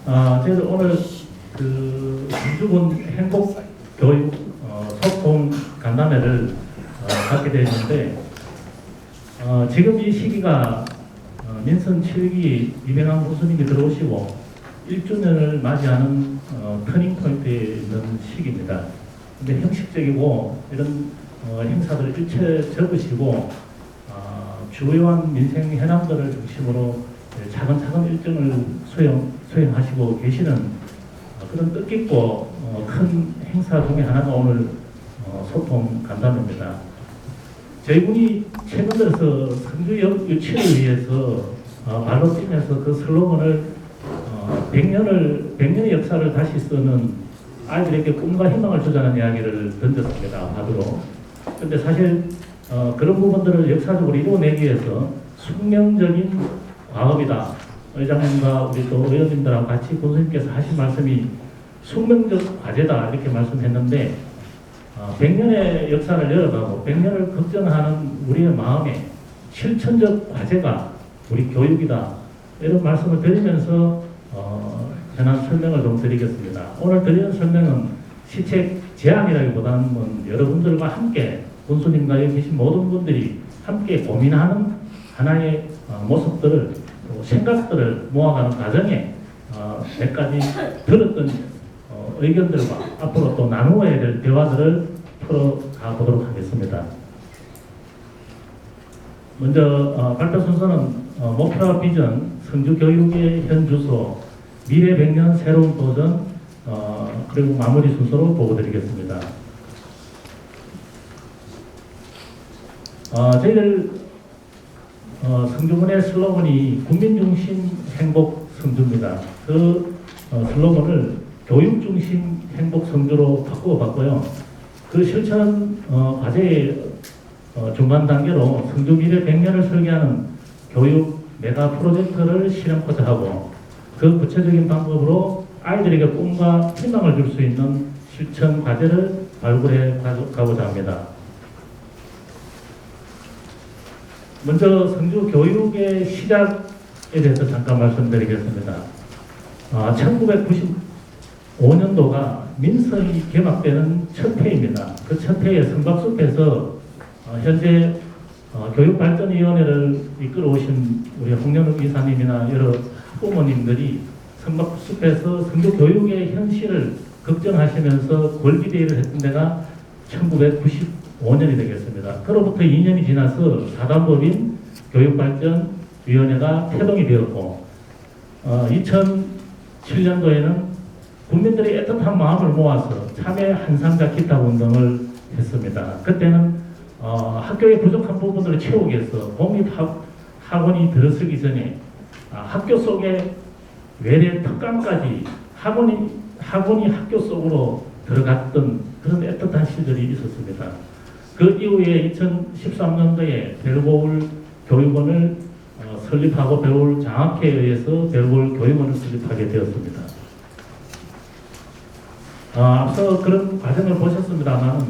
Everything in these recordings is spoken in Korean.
저희들 오늘 성주군 행복교육 소통 간담회를 갖게 되었는데, 지금 이 시기가 민선 7기 이병환 교수님이 들어오시고 1주년을 맞이하는 터닝 포인트에 있는 시기입니다. 근데 형식적이고 이런 행사들을 일체 접으시고 주요한 민생 현안들을 중심으로 차근차근 일정을 수행하시고 계시는 그런 뜻깊고 큰 행사 중에 하나가 오늘 소통 간담회입니다. 저희 군이 최근 들어서 성주역 유치를 위해서 발로 뛰면서 그 슬로건을 100년의 역사를 다시 쓰는 아이들에게 꿈과 희망을 주자는 이야기를 던졌습니다. 화두로. 근데 사실 그런 부분들을 역사적으로 이루어내기 위해서 숙명적인 과업이다. 의장님과 우리 또 의원님들하고 같이 군수님께서 하신 말씀이 숙명적 과제다 이렇게 말씀했는데 100년의 역사를 열어가고 100년을 걱정하는 우리의 마음에 실천적 과제가 우리 교육이다 이런 말씀을 드리면서 현안 설명을 좀 드리겠습니다. 오늘 드리는 설명은 시책 제안이라기보다는 여러분들과 함께 군수님과 여기 계신 모든 분들이 함께 고민하는 하나의 모습들을 또 생각들을 모아가는 과정에 몇 가지 들었던 의견들과 앞으로 또 나누어야 될 대화들을 풀어가 보도록 하겠습니다. 먼저 발표 순서는 목표와 비전, 성주교육의 현 주소, 미래 100년 새로운 도전, 그리고 마무리 순서로 보고드리겠습니다. 저희들 성주군의 슬로건이 국민중심 행복 성주입니다. 그 슬로건을 교육중심 행복 성주로 바꾸어봤고요. 그 실천 과제의 중간 단계로 성주 미래 100년을 설계하는 교육 메가 프로젝트를 실행하고자 하고, 그 구체적인 방법으로 아이들에게 꿈과 희망을 줄 수 있는 실천 과제를 발굴해 가고자 합니다. 먼저 성주 교육의 시작에 대해서 잠깐 말씀드리겠습니다. 1995년도가 민선이 개막되는 첫 해입니다. 그 첫 해에 성박숲에서 현재 교육발전위원회를 이끌어오신 우리 홍연욱 이사님이나 여러 부모님들이 성박숲에서 성주 교육의 현실을 걱정하시면서 골기대회를 했던 데가 1995년이 되겠습니다. 그로부터 2년이 지나서 사단법인 교육발전위원회가 태동이 되었고, 2007년도에는 국민들의 애틋한 마음을 모아서 참여 한상자 기타 운동을 했습니다. 그때는 학교의 부족한 부분들을 채우기 위해서 공립학원이 들어서기 전에 학교 속에 외래 특강까지 학원이 학교 속으로 들어갔던 그런 애틋한 시절이 있었습니다. 그 이후에 2013년도에 벨고울 교육원을 설립하고 벨고울 장학회에 의해서 벨고울 교육원을 설립하게 되었습니다. 앞서 그런 과정을 보셨습니다만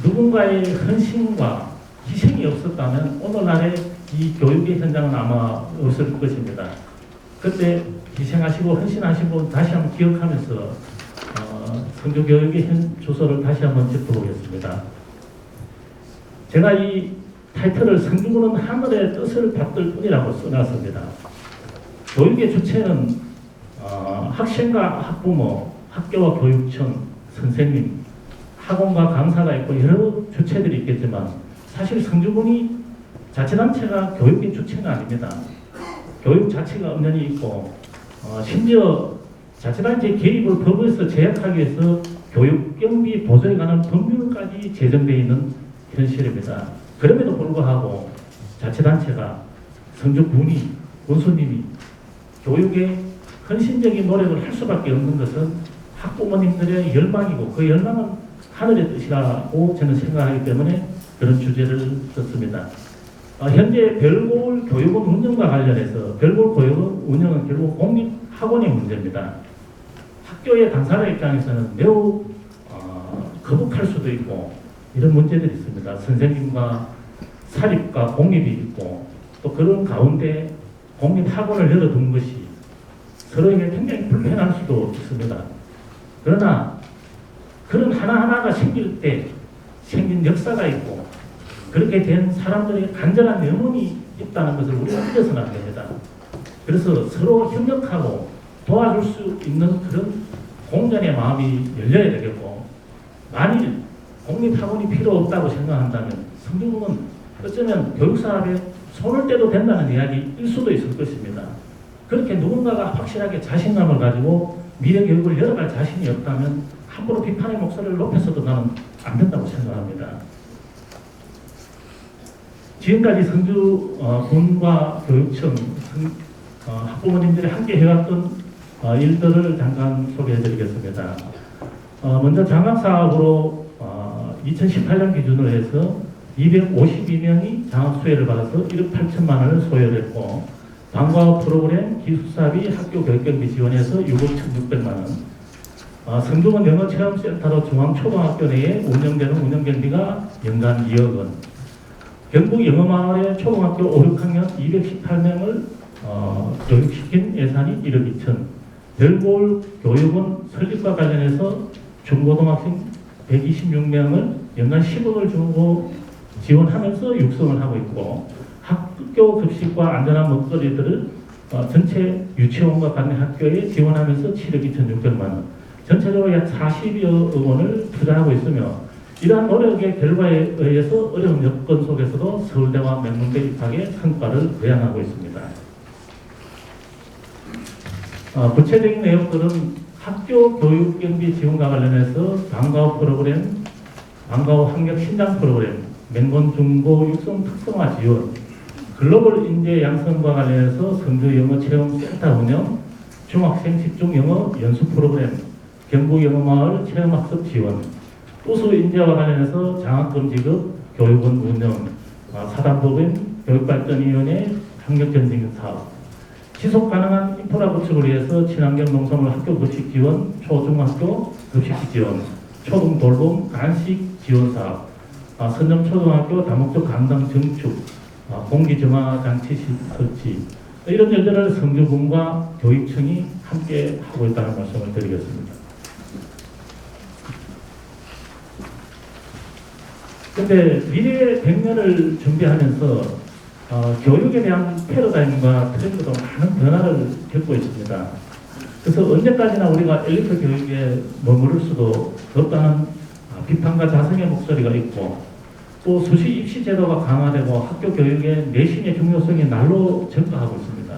누군가의 헌신과 희생이 없었다면 오늘날의 이 교육의 현장은 아마 없을 것입니다. 그때 희생하시고 헌신하신 분 다시 한번 기억하면서 성주교육의 현 주소를 다시 한번 짚어보겠습니다. 제가 이 타이틀을 성주군은 하늘의 뜻을 받들 뿐이라고 써놨습니다. 교육의 주체는 학생과 학부모, 학교와 교육청, 선생님, 학원과 강사가 있고 여러 주체들이 있겠지만 사실 성주군이 자치단체가 교육의 주체가 아닙니다. 교육 자체가 엄연히 있고 심지어 자치단체 개입을 법에서 제약하기 위해서 교육경비 보조에 관한 법률까지 제정되어 있는 현실입니다. 그럼에도 불구하고 자치단체가 성주군이 군수님이 교육에 헌신적인 노력을 할 수밖에 없는 것은 학부모님들의 열망이고 그 열망은 하늘의 뜻이라고 저는 생각하기 때문에 그런 주제를 썼습니다. 현재 별고울 교육원 운영과 관련해서 별고울 교육원 운영은 결국 공립학원의 문제입니다. 학교의 당사자 입장에서는 매우 거북할 수도 있고 이런 문제들이 있습니다. 선생님과 사립과 공립이 있고 또 그런 가운데 공립학원을 열어둔 것이 서로에게 굉장히 불편할 수도 있습니다. 그러나 그런 하나하나가 생길 때 생긴 역사가 있고 그렇게 된 사람들의 간절한 영혼이 있다는 것을 우리가 잊어서는 안 됩니다. 그래서 서로 협력하고 도와줄 수 있는 그런 공존의 마음이 열려야 되겠고, 만일 공립학원이 필요 없다고 생각한다면 성경은 어쩌면 교육사업에 손을 떼도 된다는 이야기일 수도 있을 것입니다. 그렇게 누군가가 확실하게 자신감을 가지고 미래 교육을 열어갈 자신이 없다면 함부로 비판의 목소리를 높여서도 나는 안 된다고 생각합니다. 지금까지 성주 군과 교육청 학부모님들이 함께 해왔던 일들을 잠깐 소개해드리겠습니다. 먼저 장학사업으로 2018년 기준으로 해서 252명이 장학수혜를 받아서 1억 8천만 원을 소요했고, 방과후 프로그램 기숙사비 학교 교육경비 지원해서 6억 1,600만 원, 성주군 영어체험센터로 중앙초등학교 내에 운영되는 운영경비가 연간 2억 원, 경북 영어마을의 초등학교 5, 6학년 218명을 교육시킨 예산이 1억 2천, 별골 교육원 설립과 관련해서 중고등학생 126명을 연간 10억을 주고 지원하면서 육성을 하고 있고, 학교 급식과 안전한 먹거리들을 전체 유치원과 관내 학교에 지원하면서 7억 2,600만 원, 전체적으로 약 40여 억 원을 투자하고 있으며, 이러한 노력의 결과에 의해서 어려운 여건 속에서도 서울대와 맹문대 입학의 성과를 거양하고 있습니다. 구체적인 내용들은 학교 교육경비 지원과 관련해서 방과후 프로그램, 방과후 학력 신장 프로그램, 맹군 중고 육성 특성화 지원, 글로벌 인재 양성과 관련해서 성주 영어 체험 센터 운영, 중학생 집중 영어 연수 프로그램, 경북 영어마을 체험학습 지원, 우수 인재와 관련해서 장학금 지급, 교육원 운영, 사단법인 교육발전위원회 학력전쟁 사업, 지속 가능한 인프라 구축을 위해서 친환경 농산물 학교 급식 지원, 초중학교 급식 지원, 초등 돌봄 간식 지원 사업, 선정 초등학교 다목적 강당 증축, 공기 정화 장치 설치, 이런 일들을 성주군과 교육청이 함께 하고 있다는 말씀을 드리겠습니다. 그런데 미래의 100년을 준비하면서 교육에 대한 패러다임과 트렌드도 많은 변화를 겪고 있습니다. 그래서 언제까지나 우리가 엘리트 교육에 머무를 수도 없다는 비판과 자성의 목소리가 있고, 또 수시 입시 제도가 강화되고 학교 교육의 내신의 중요성이 날로 증가하고 있습니다.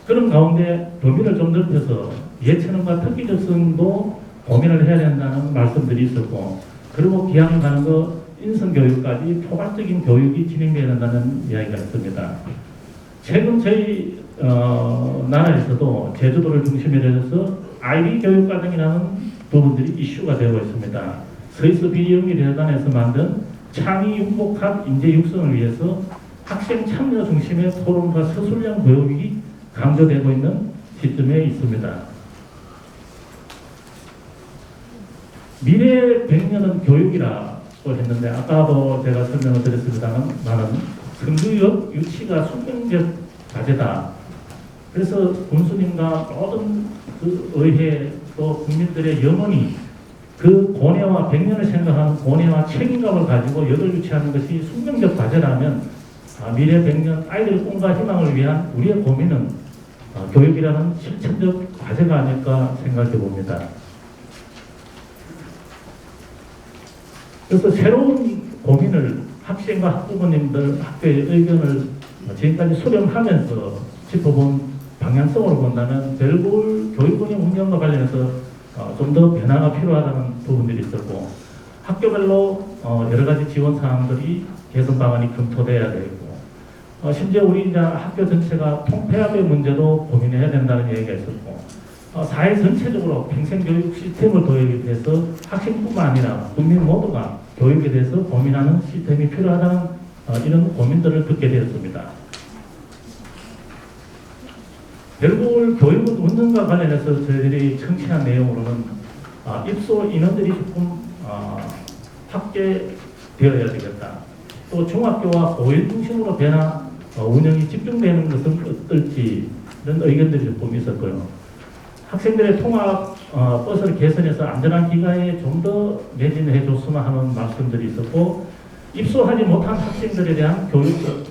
그런 가운데 범위를 좀 넓혀서 예체능과 특기적성도 고민을 해야 된다는 말씀들이 있었고, 그리고 기왕 가는 거 인성교육까지 포괄적인 교육이 진행되어야 된다는 이야기가 있습니다. 최근 저희 나라에서도 제주도를 중심으로 해서 IB 교육과정이라는 부분들이 이슈가 되고 있습니다. 스위스 비영리재단에서 만든 창의 융복합 인재 육성을 위해서 학생 참여 중심의 토론과 서술형 교육이 강조되고 있는 시점에 있습니다. 미래 100년은 교육이라고 했는데, 아까도 제가 설명을 드렸습니다만 성주역 유치가 숙명적 과제다. 그래서 군수님과 모든 그 의회 또 국민들의 영혼이 그 고뇌와 100년을 생각하는 고뇌와 책임감을 가지고 역을 유치하는 것이 숙명적 과제라면, 미래 100년 아이들의 꿈과 희망을 위한 우리의 고민은 교육이라는 실천적 과제가 아닐까 생각해 봅니다. 그래서 새로운 고민을 학생과 학부모님들, 학교의 의견을 지금까지 수렴하면서 짚어본 방향성으로 본다면 별골 교육원의 운영과 관련해서 좀 더 변화가 필요하다는 부분들이 있었고, 학교별로 여러 가지 지원 사항들이 개선 방안이 검토돼야 되고, 심지어 우리 이제 학교 전체가 통폐합의 문제도 고민해야 된다는 얘기가 있었고, 사회 전체적으로 평생교육 시스템을 도입에 대해서 학생뿐만 아니라 국민 모두가 교육에 대해서 고민하는 시스템이 필요하다는 이런 고민들을 듣게 되었습니다. 별골 교육원 운영과 관련해서 저희들이 청취한 내용으로는 입소 인원들이 조금 확대되어야 되겠다. 또 중학교와 고일 중심으로 변화 운영이 집중되는 것은 어떨지, 이런 의견들이 조금 있었고요. 학생들의 통학 버스를 개선해서 안전한 기간에 좀 더 매진해 줬으면 하는 말씀들이 있었고, 입소하지 못한 학생들에 대한 교육적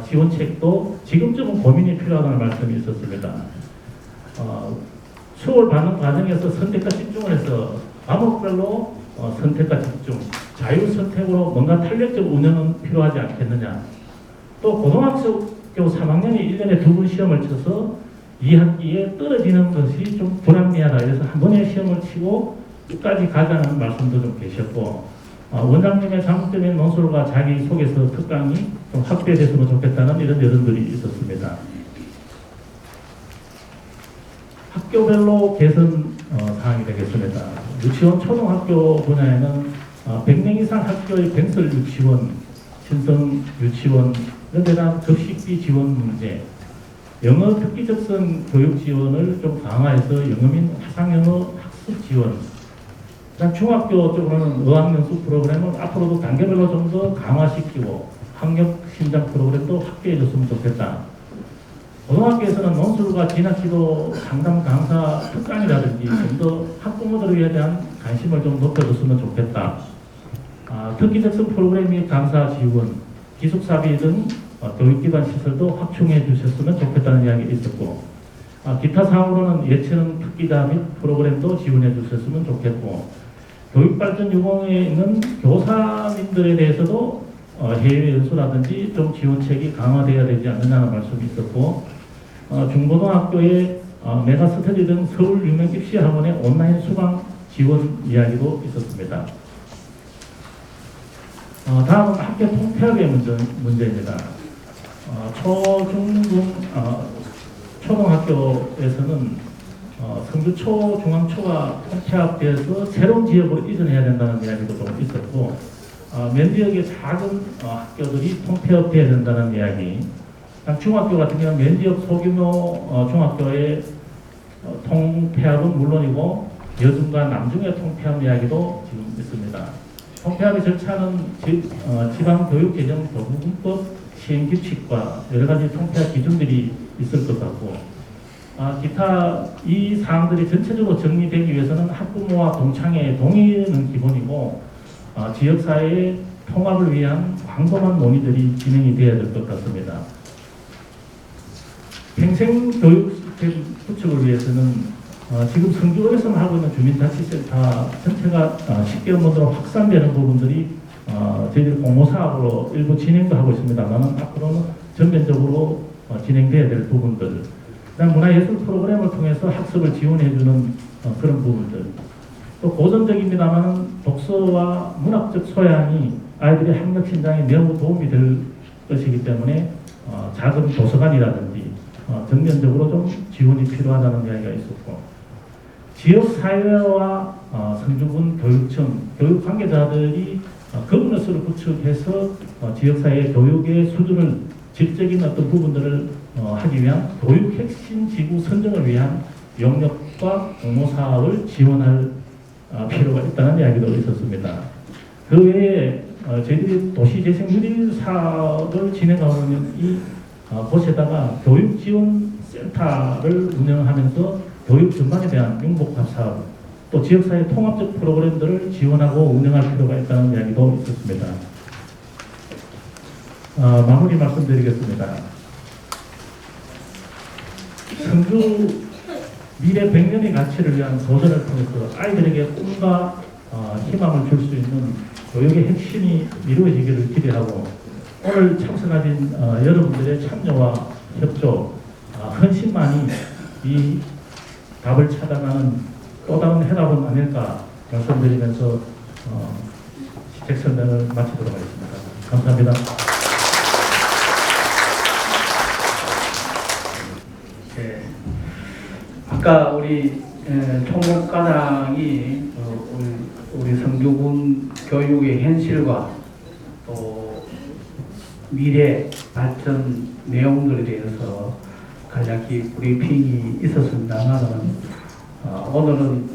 지원책도 지금쯤은 고민이 필요하다는 말씀이 있었습니다. 수업을 받는 과정에서 선택과 집중을 해서 과목별로 선택과 집중, 자유 선택으로 뭔가 탄력적 운영은 필요하지 않겠느냐. 또 고등학교 3학년이 1년에 2번 시험을 쳐서 2학기에 떨어지는 것이 좀 불합리하다. 그래서 한 번에 시험을 치고 끝까지 가자는 말씀도 좀 계셨고, 원장님의 장점인 논술과 자기소개서 특강이 좀 확대됐으면 좋겠다는 이런 여론들이 있었습니다. 학교별로 개선 사항이 되겠습니다. 유치원, 초등학교 분야에는 100명 이상 학교의 뱅설 유치원, 신성 유치원에 대한 급식비 지원 문제, 영어 특기적성 교육 지원을 좀 강화해서 영어민 화상영어 학습 지원, 그다음 중학교 쪽으로는 어학연수 프로그램을 앞으로도 단계별로 좀 더 강화시키고 학력 신장 프로그램도 확대해 줬으면 좋겠다. 고등학교에서는 논술과 진학기도 상담 강사 특강이라든지 좀 더 학부모들에 대한 관심을 좀 높여줬으면 좋겠다. 특기적성 프로그램 및 강사 지원, 기숙사비 등 교육기관 시설도 확충해 주셨으면 좋겠다는 이야기 있었고, 기타 사항으로는 예체능 특기자 및 프로그램도 지원해 주셨으면 좋겠고, 교육발전 유공에 있는 교사님들에 대해서도 해외 연수라든지 좀 지원책이 강화되어야 되지 않느냐는 말씀이 있었고, 중고등학교의 메가스터디 등 서울 유명 입시학원의 온라인 수강 지원 이야기도 있었습니다. 다음은 학교 통폐합의 문제입니다. 초등학교에서는 성주 초, 중앙 초가 통폐합돼서 새로운 지역으로 이전해야 된다는 이야기도 좀 있었고, 맨지역의 작은 학교들이 통폐합돼야 된다는 이야기. 중학교 같은 경우는 맨지역 소규모 중학교의 통폐합은 물론이고 여중과 남중의 통폐합 이야기도 지금 있습니다. 통폐합의 절차는 지방교육개정도부분법 시행규칙과 여러가지 통폐합 기준들이 있을 것 같고, 기타 이 사항들이 전체적으로 정리되기 위해서는 학부모와 동창의 동의는 기본이고, 지역사회의 통합을 위한 광범한 논의들이 진행이 되어야 될 것 같습니다. 평생교육 시스템 구축을 위해서는 지금 성주에서만 하고 있는 주민자치센터 전체가 10개월 모드로 확산되는 부분들이 저희들이 공모사업으로 일부 진행도 하고 있습니다만, 앞으로는 전면적으로 진행돼야 될 부분들, 그다음 문화예술 프로그램을 통해서 학습을 지원해주는 그런 부분들, 또 고전적입니다만 독서와 문학적 소양이 아이들의 학력 신장에 매우 도움이 될 것이기 때문에 작은 도서관이라든지 정면적으로 좀 지원이 필요하다는 이야기가 있었고, 지역사회와 성주군 교육청, 교육 관계자들이 거버넌스를 구축해서 지역사회 교육의 수준을 질적인 어떤 부분들을 하기 위한 교육 핵심 지구 선정을 위한 용역과 공모사업을 지원할 필요가 있다는 이야기도 있었습니다. 그 외에 저희들이 도시재생 누릴 사업을 진행하고 있는 이 곳에다가 교육지원센터를 운영하면서 교육 전반에 대한 융복합 사업, 또 지역사회 통합적 프로그램들을 지원하고 운영할 필요가 있다는 이야기도 있었습니다. 마무리 말씀드리겠습니다. 성주 미래 100년의 가치를 위한 도전을 통해서 아이들에게 꿈과 희망을 줄 수 있는 교육의 핵심이 이루어지기를 기대하고, 오늘 참석하신 여러분들의 참여와 협조, 헌신만이 이 답을 찾아가는 또 다른 해답은 아닐까 말씀드리면서 시책 설명을 마치도록 하겠습니다. 감사합니다. 네. 아까 우리 총무과장이 우리 성주군 교육의 현실과 또 미래 발전 내용들에 대해서 간략히 브리핑이 있었습니다만, 오늘은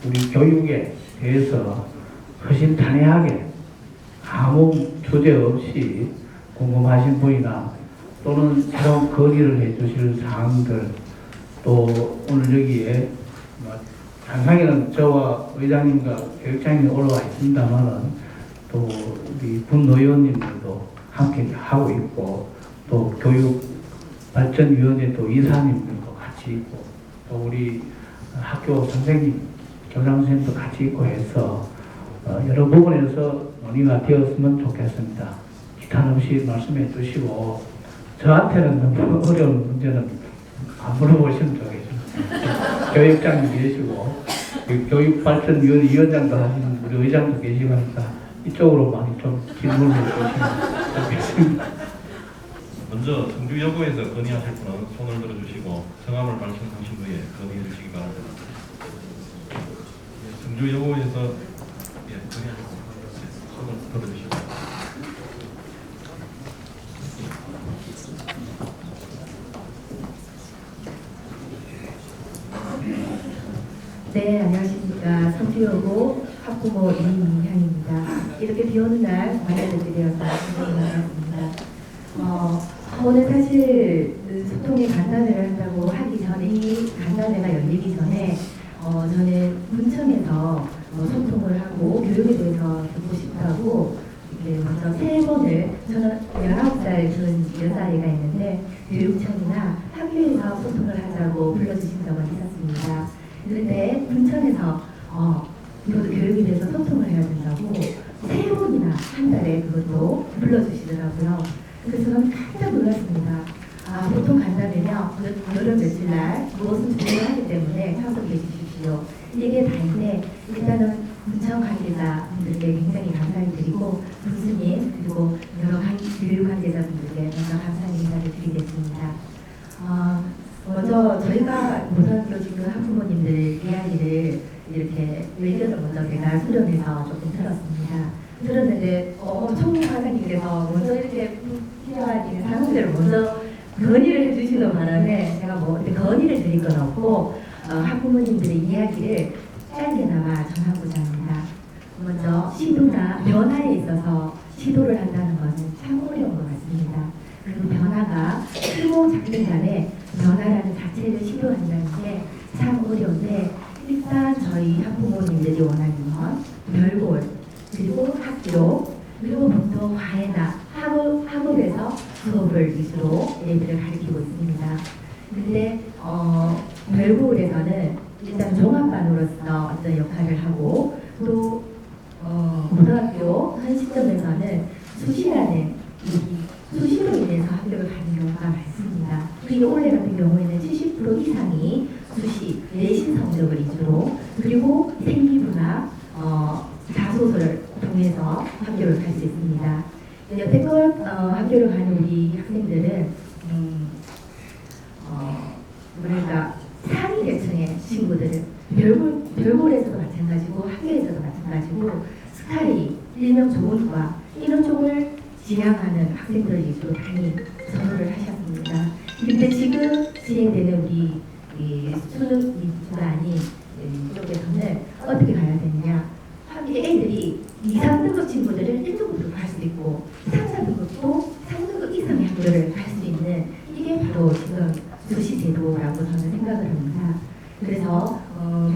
우리 교육에 대해서 허심탄회하게 아무 주제 없이 궁금하신 분이나 또는 새로운 건의를 해주실 사항들 또 오늘 여기에 장상에는 저와 의장님과 교육장님이 올라와 있습니다만은 또 우리 군의원님들도 함께 하고 있고 또 교육발전위원회 또 이사님들도 같이 있고 또 우리 학교 선생님, 교장 선생님도 같이 있고 해서 여러 부분에서 논의가 되었으면 좋겠습니다. 기탄 없이 말씀해 주시고 저한테는 너무 어려운 문제는 안 물어보시면 좋겠습니다. 교육장님 계시고 교육발전위원회 위원장도 하시는 우리 의장도 계시고 하니까 이쪽으로 많이 좀 질문을 주시면 좋겠습니다. 먼저 성주 여고에서 건의하실 분은 손을 들어주시고 성함을 말씀하신 후에 건의해 주시기 바랍니다. 성주 여고에서 건의하실 분 손을 들어주시고. 네, 안녕하십니까. 성주여고 학부모 이민향입니다. 이렇게 비 오는 날 마련을 되어서 굉장히 반갑습니다. 오늘 사실 소통의 간담회를 한다고 하기 전에 이 간담회가 열리기 전에 저는 문청에서 소통을 하고 교육에 대해서 듣고 싶다고 먼저 세 번을 저는 19살 준 여자아이가 있는데 교육청이나 학교에서 소통을 하자고 불러주신 적은 있었습니다. 그런데 문청에서 이것도 교육에 대해서 소통을 해야 된다고 세 번이나 한 달에 그것도 불러주시더라고요. 그래서 저는 깜짝 놀랐습니다. 보통 간다면요, 여름 며칠 날 무엇은 준비를 하기 때문에 참석해 주십시오. 이게 다인데 일단은 문청 관계자분들께 굉장히 감사를 드리고 교수님 그리고 여러 교육 관계자분들께 먼저 감사의 인사를 드리겠습니다. 먼저 저희가 고등학교 지금 학부모님들 이야기를 이렇게 의견을 먼저 제가 수렴해서 조금 들었습니다. 들었는데 총 과장님께서 먼저 이렇게 필요한 사항들을 먼저 건의를 해주시는 바람에 제가 뭐 이렇게 건의를 드릴 건 없고 학부모님들의 이야기를 짧게나마 전하고자 합니다. 먼저 시도나 변화에 있어서 시도를 한다는 것은 참 어려운 것 같습니다. 그 변화가 크고 작든 간에 변화라는 자체를 시도한다는 게 참 어려운데 일단 저희 학부모님들이 원하는 건 별골 그리고 학교 그리고 보통 과외나 학업에서 수업을 위주로 애들을 가르치고 있습니다. 근데 별골에서는 일단 종합반으로서 어떤 역할을 하고 또 고등학교 한 시점에서는 수시라는 수시로 인해서 학교를 가는 경우가 많습니다. 그리고 올해 같은 경우에는 70% 이상이 수시, 내신 성적을 위주로 그리고 생기부나 자소서를 통해서 학교를 갈 수 있습니다. 여태껏 학교를 가는 우리 학생들은 뭐랄까 상위 계층의 친구들은 별골에서도 마찬가지고 학교에서도 마찬가지고 스타리, 일명 좋은 과 이런 쪽을 지향하는 학생들 위주로 많이 선호를 하셨습니다. 근데 지금 진행되는 우리 수능 기간이 쪽에서는 어떻게 가야 되느냐? 애들이 2, 3등급 친구들은 1등급으로 갈 수 있고 3, 4등급도 3등급 이상의 학교를 갈 수 있는 이게 바로 지금 수시 제도라고 저는 생각을 합니다. 그래서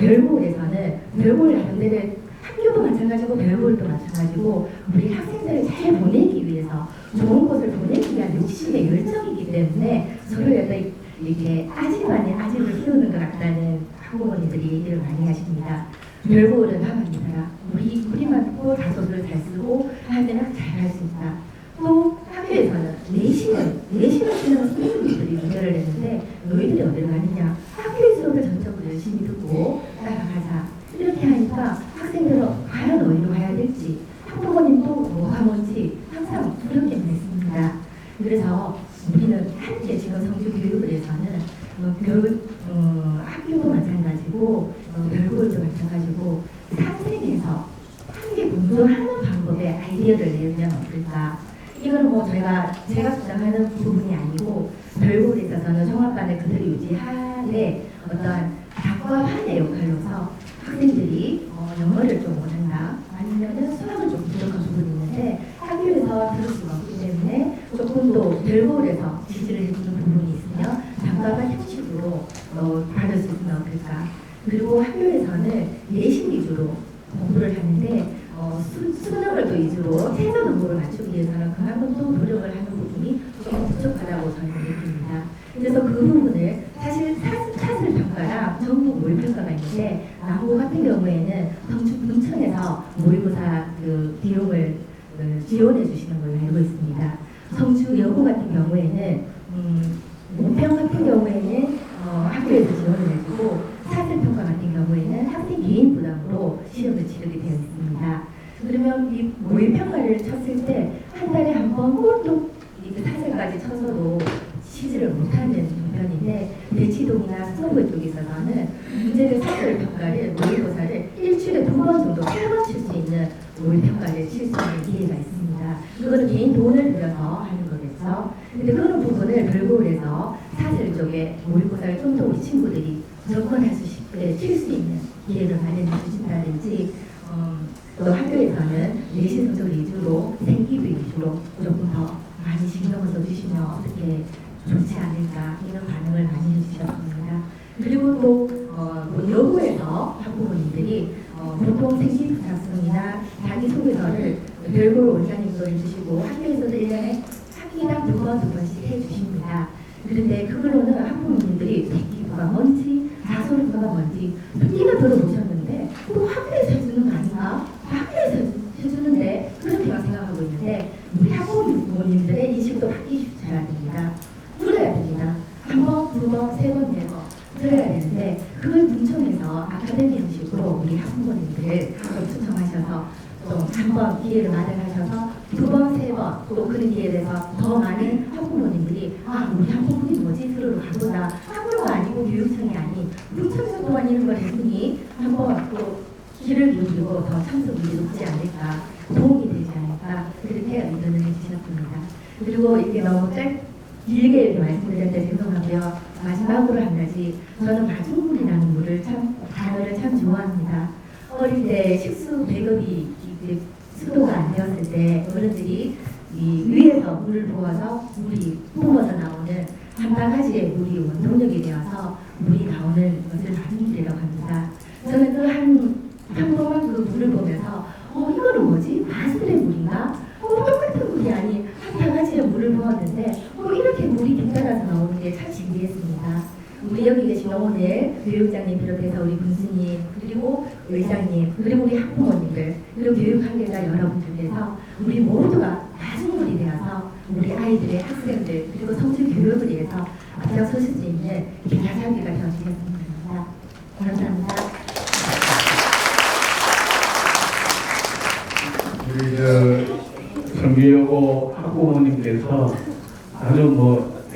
별골에서는 별골 학생들은 학교도 마찬가지고 별골도 마찬가지고 우리 학생들을 잘 보내기 위해서 좋은 곳을 보내기 위한 욕심의 열정이기 때문에 서로 이렇게 아집 아닌 아집을 키우는 것 같다는 학부모님들이 얘기를 많이 하십니다. 별골은 가만히더라. 우리만 듣고 자소서를 잘 쓰고 할 때는 잘 할 수 있다. 또 학교에서는 내신을 치는 선생님들이 문제를 냈는데 너희들이 어디로 가느냐? 학교의 수업을 전적으로 열심히 듣고 따라가자. 이렇게 하니까 학생들은 과연 어디로 가야 될지 학부모님도 뭐가 뭔지 항상 두렵게만 했습니다. 그래서 우리는 함께 지금 성주 교육을 해서는 학교도 마찬가지고 별골도 마찬가지고 상생해서 함께 공존하는 방법의 아이디어를 내면 어떨까? 이건 뭐 제가 주장하는 부분이 아니고 별골에 있어서는 종합반을 그대로 유지하되 어떤 닭과 환의 역할로서 학생들이 영어를 좀 못한다 아니면 수학을 좀 부족한 부분이 있는데 학교에서 들을 수가 없기 때문에 조금 더 별골에서 그리고 학교에서는 내신 위주로 공부를 하는데 수능을 또 위주로 최저 등급을 맞추기 위해서는 그만큼 또 노력을 하는 부분이 좀 부족하다고 저는 느낍니다. 그래서 그 부분을 사실 사슬 평가랑 전국 모의 평가가 있는데 남부 같은 경우에는 문천에서 모의고사 그 비용을 지원해 주시는 걸로 알고 있습니다. 성주 여고 같은 경우에는 문평 같은 경우에는 학교에서 지원을 해주고 사슬 평가 같은 경우에는 학생 개인 부담으로 시험을 치르게 되어 있습니다. 그러면 이 모의 평가를 쳤을 때 한 달에 한 번 꼴도 사슬까지 쳐서도 치지를 못하는 편인데 대치동이나 서부 쪽에 있어서는 문제를 사슬 평가를 모의고사를 일주일에 2번 정도 3번 칠 수 있는 모의 평가를 칠 수 있는 기회가 있습니다. 그거는 개인 돈을 들여서 하는 거겠죠. 근데 그런 부분을 별고를 해서 사슬 쪽에 모의고사를 좀 더 우리 친구들이 접근할 수 쉽게 칠 수 있는 기회를 마련해 주신다든지 또 학교에서는 내신 성적 위주로 생기부 위주로 조금 더 많이 신경을 써주시면 어떻게 좋지 않을까 이런 반응을 많이 해주셨습니다. 그리고 또 여고에서 학부모님들이 보통 생기부탁성이나 자기소개서를 별도로 원장님도 해주시고 학교에서도 1년에 학기당 2번씩 해주십니다. 그런데 그걸로는 학부모님들이 생기부가 뭔지 자소리가 뭔지 듣기가 들어보셨는데 또 학교에서 해주는 거 아닌가? 학교에서 해주는데 그렇게만 생각하고 있는데 우리 학부모님들의 인식도 바뀌셔야 됩니다. 들어야 됩니다. 한 번, 2번, 3번, 4번 들어야 되는데 그걸 문청에서 아카데미 형식으로 우리 학부모님들을 좀 초청하셔서 좀 한 번 기회를 마련하셔서 2번, 3번 또 그런 기회에 대해서 더 많은 학부모님들이 우리 학부모님 뭐지 들으러 가보자. 학교가 아니고 교육청이 아닌 문청에서 또한 이런 걸 했으니 한번 또 귀를 기울이고 더 참석률이 높지 않을까 도움이 되지 않을까 그렇게 의견을 해주셨습니다. 그리고 이렇게 너무 길게 이렇게 말씀드렸는데 죄송하고요. 마지막으로 한 가지 저는 마중물이라는 물을 단어를 참 좋아합니다. 어릴 때 식수 배급이 수도가 안 되었을 때 어른들이 이 위에서 물을 부어서 물이 뿜어서 나오는 한 바가지의 물이 원동력이 되어서 물이 나오는 것을 마중물이라고 합니다. 저는 그 평범한 그 물을 보면서 이거는 뭐지? 마술의 물인가? 똑같은 물이 아닌 한 바가지의 물을 부었는데 이렇게 물이 뒤따라서 나오는 게 참 신기했습니다. 우리 여기 계신 오늘 교육장님 비롯해서 우리 군수님 그리고 의장님 그리고 우리 학부모님들 그리고 교육 관계자 여러분들께서 우리 모두가 마중물이 되어서 우리 아이들의 학생들 그리고 성질 교육을 위해서 앞장서실 수 있는 기사자비가 되어주셨으면 합니다. 감사합니다. 우리 성주여고 학부모님께서 아주